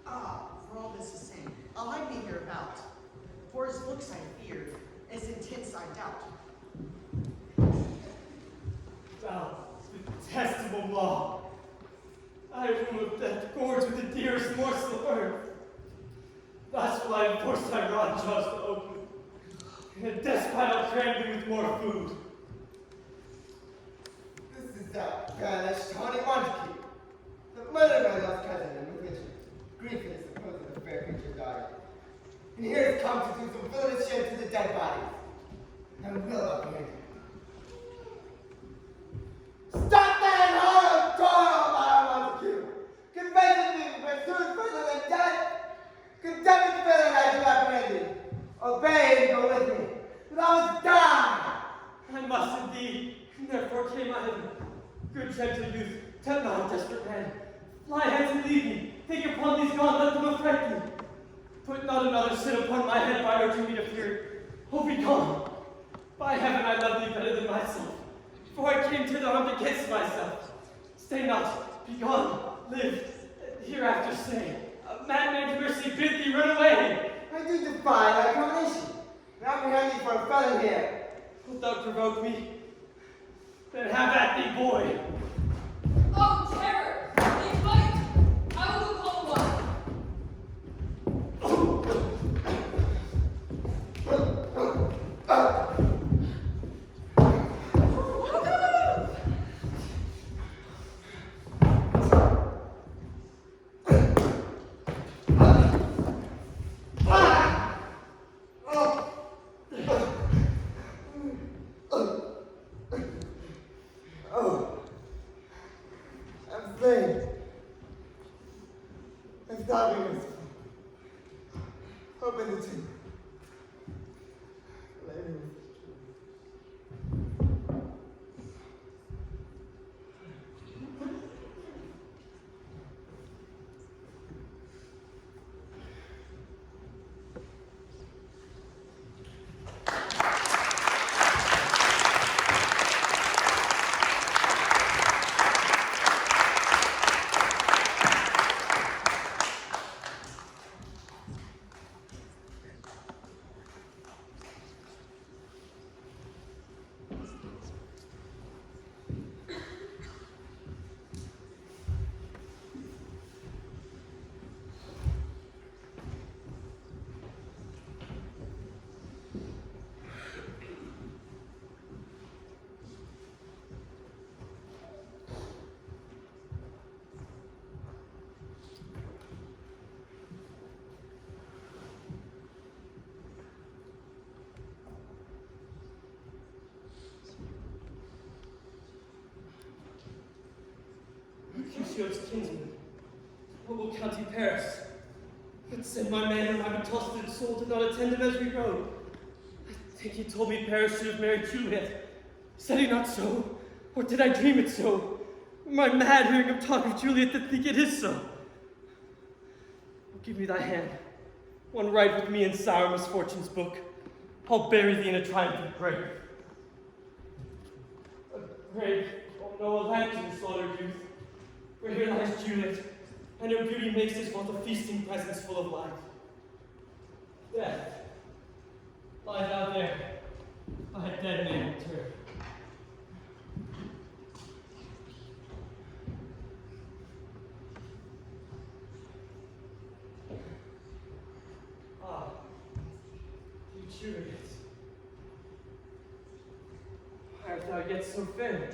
Ah, for all this is same, I'll hide me hereabout. For his looks I fear, as intense I doubt. Thou detestable law, I whom of death gorge with the dearest morsel of earth. Thus will I enforce thy rod jaws to open, and a despot I'll cram thee with more food. This is that banished Tawny Montague, that murdered my lost cousin and with which grief is supposed that the fair creature died. And here has come to do some villainous shame to the dead bodies. And will apprehend him. Stop that horror, Dora, my Montague! Convention me pursued further than death! Condemn it further than I do apprehend thee! Obey and go with me, and I must die! I must indeed, and therefore came I. Good gentle youth, tempt not a desperate man. Fly hence and leave me. Think upon these gone, let them affright me. Put not another sin upon my head by urging me to fear. Oh, be gone. By heaven, I love thee better than myself. For I came thither armed against myself. Stay not, be gone, live, hereafter stay. A madman's mercy bid thee run away. I do defy thy combination, and apprehend thee for a felon here. Wilt thou provoke me? Then have at thee, boy. Oh, terror! They fight! I will go call one. Oh, I'm slain. I'm starving. Open the tomb. Let me. Horatio's kinsman, noble County Paris. But send my man and my betossed soul did not attend him as we rode. I think he told me Paris should have married Juliet. Said he not so? Or did I dream it so? Am I mad hearing him talk of Juliet that think it is so? Oh, give me thy hand. One write with me in sour misfortune's book. I'll bury thee in a triumphant grave. A grave, oh no, a lantern, slaughtered youth. For here lies Juliet, and her beauty makes this world a feasting presence full of light. Death, lie thou there, by a dead man interred. Ah, dear Juliet, why art thou yet so fair?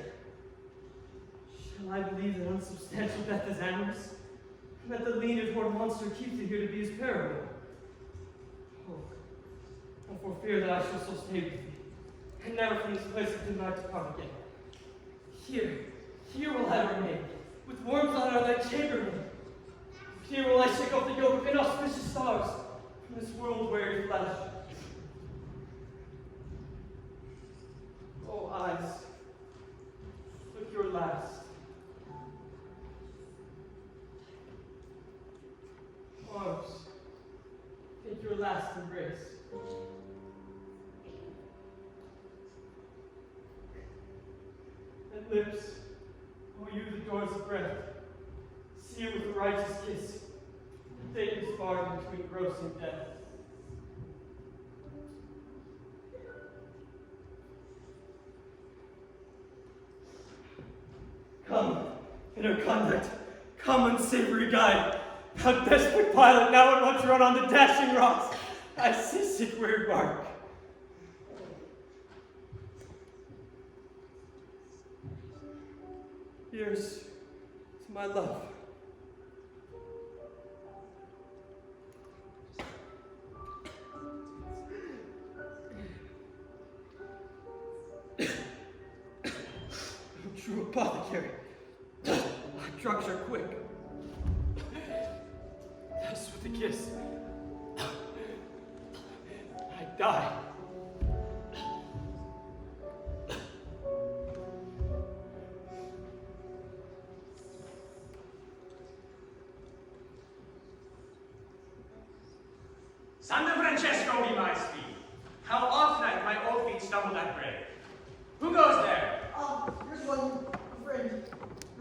Shall I believe that unsubstantial death is amorous, and that the lean and horned monster keeps thee here to be his paramour? Oh, for fear that I shall so stay with thee, and never from this place of the night depart again. Here will I remain, with warmth on thy chambermaid. Here will I shake off the yoke of inauspicious stars from this world-weary flesh. Oh, eyes, look your last. Arms, take your last embrace. And lips, oh you the doors of breath, seal with a righteous kiss, the fate is barred between gross and death. Come, in her conduct, come unsavory guide. Thou desperate pilot, now at once run on the dashing rocks. I seasick weird bark. Here's to my love. True apothecary. My drugs are quick. Yes, with a kiss. I die. Santa Francesco be my speed. How often have my old feet stumbled that grave? Who goes there? Here's one, friend.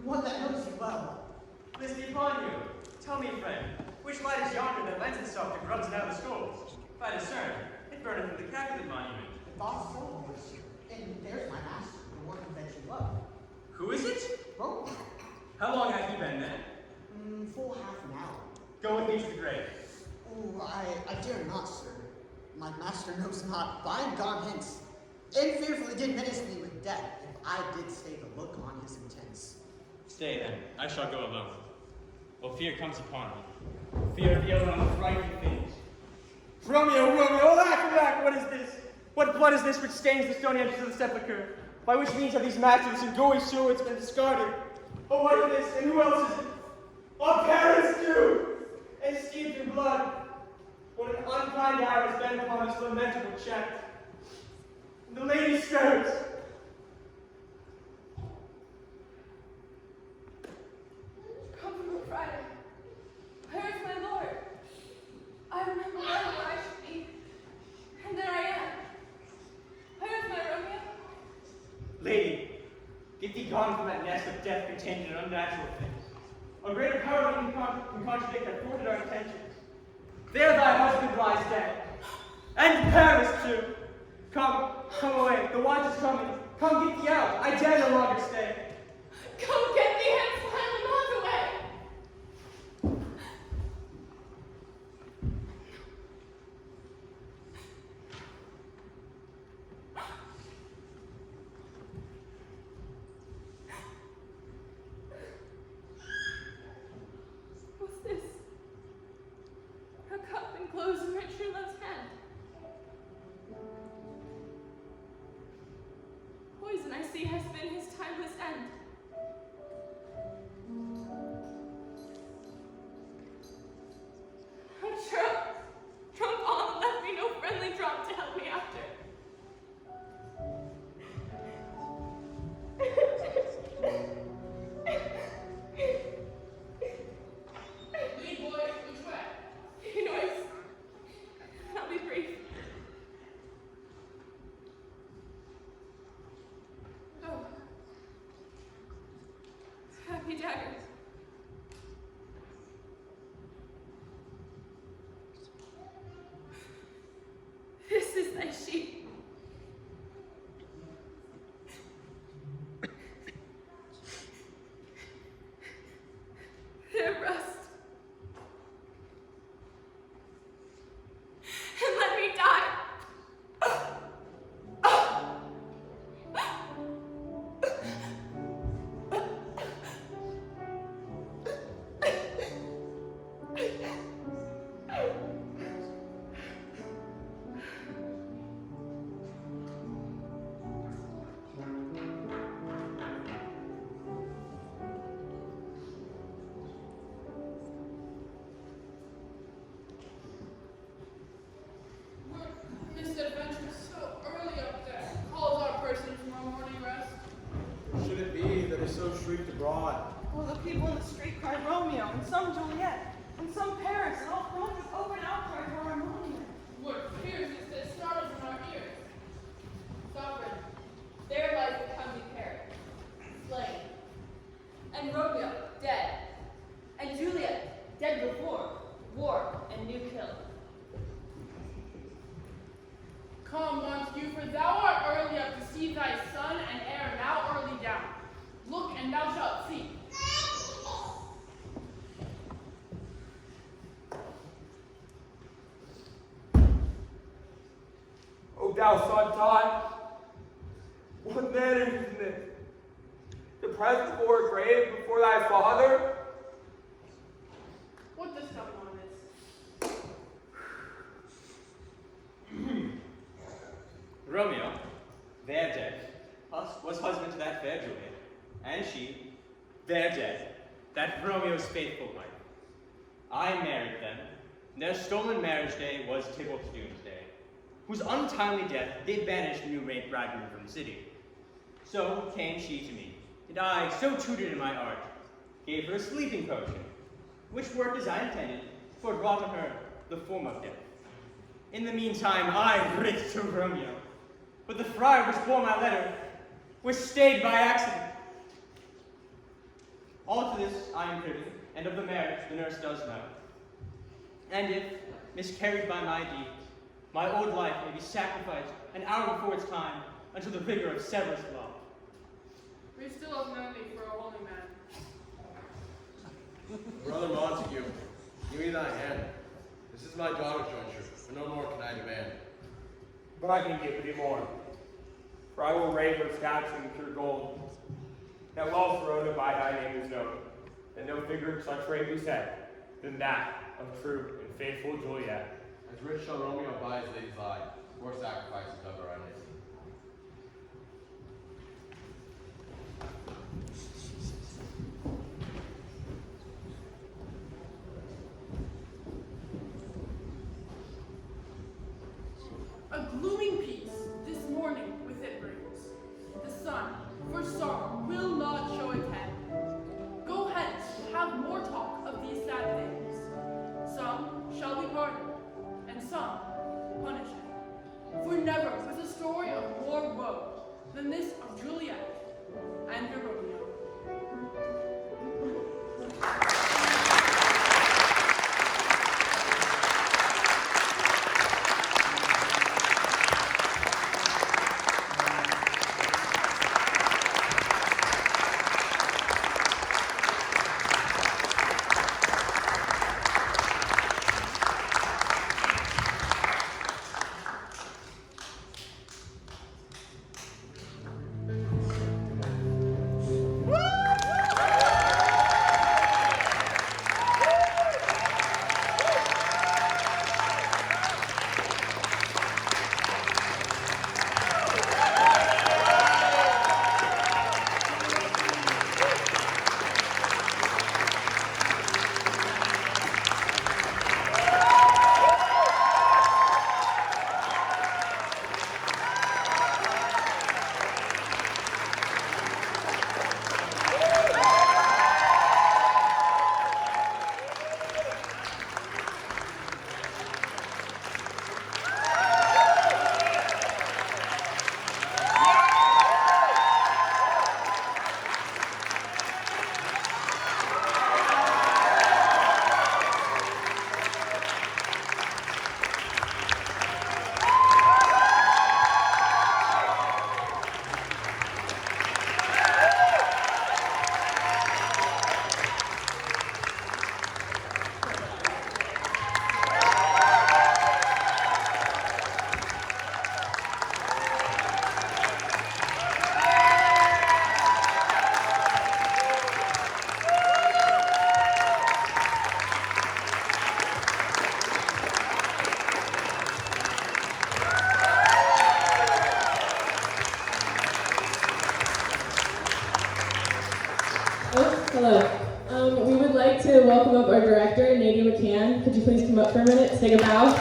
One that knows you well. Bliss be upon you. Tell me, friend, which light is yonder that lends itself to grubs and out of the schools? If I discern, it burneth in the Capulet monument. The boss so, monsieur. And there's my master, the one that you love. Who is it? Romeo. How long have you been then? Full half an hour. Go with me to the grave. Oh, I dare not, sir. My master knows not. Bind gone hence. And fearfully did menace me with death if I did stay to look on his intents. Stay then, I shall go alone. Well, fear comes upon me. Fear of the unknown of frightening things. Romeo, alack, what is this? What blood is this which stains the stony edges of the sepulchre? By which means have these masters and gory swords been discarded? Oh, what is this, and who else is it? Our parents too, and steeped in blood. What an unkind hour has been upon this lamentable check. The lady stirs. Come from the Friday. Where is my lord? I remember well where I should be. And there I am. Where is my Romeo? Lady, get thee gone from that nest of death contained in unnatural things. A greater power than can contradict our thwarted our intentions. There thy husband lies dead. And Paris too. Come away. The watch is coming. Come, get thee out. I dare no longer stay. Come get thee hence, violent miles away. What's this? A cup enclosed in my true love's hand. Poison, I see, has been his timeless end. shrieked abroad. Oh, the people in the street cried Romeo, and some Juliet, and some Paris, and all front with open outcry for our monument. What fears is that startles in our ears? Sovereign, there lies the comely pair, slain, and Romeo dead, and Juliet dead before war and new kill. Come, Montague, for thou art early up to see thy son and heir now early down. Look, and thou shalt see. O thou son Todd, what manner is this? To press before a grave before thy father? What dost thou want this? Romeo, there dead, was husband to that fair Juliet, and she, there dead, that Romeo's faithful wife. I married them, and their stolen marriage day was Tybalt's doomsday, whose untimely death they banished the new bridegroom from the city. So came she to me, and I, so tutored in my art, gave her a sleeping potion, which worked as I intended, for it wrought on her the form of death. In the meantime, I writ to Romeo, but the friar which bore my letter was stayed by accident. All to this I am privy, and of the marriage the nurse does know. And if, miscarried by my deed, my old life may be sacrificed an hour before its time until the rigor of severance law. We still have known thee for a holy man. Brother Montague, give me thy hand. This is my daughter's jointure, for no more can I demand. But I can give thee more, for I will raise her statue in pure gold. That well Verona by thy name is known, that no figure of such rate be set than that of true and faithful Juliet. As rich shall Romeo buy his lady's life, for sacrifices of her unnecessary. A glooming peace this morning with it brings. The sun, for sorrow, will not show its head. Go hence, have more talk of these sad things. Some shall be pardoned, and some punished. For never was a story of more woe than this of Juliet and her Romeo. Hello. We would like to welcome up our director, Nadia McCann. Could you please come up for a minute to take a bow?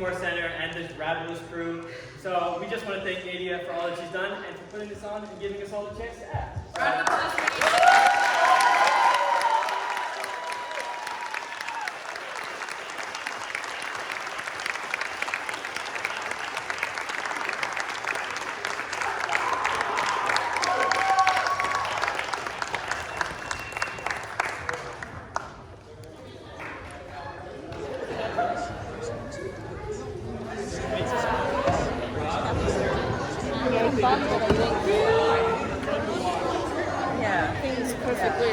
Sycamore Center and this rabulous crew. So we just want to thank Nadia for all that she's done and for putting this on and giving us all the chance to act. Round of applause for Nadia. Very fun, but I think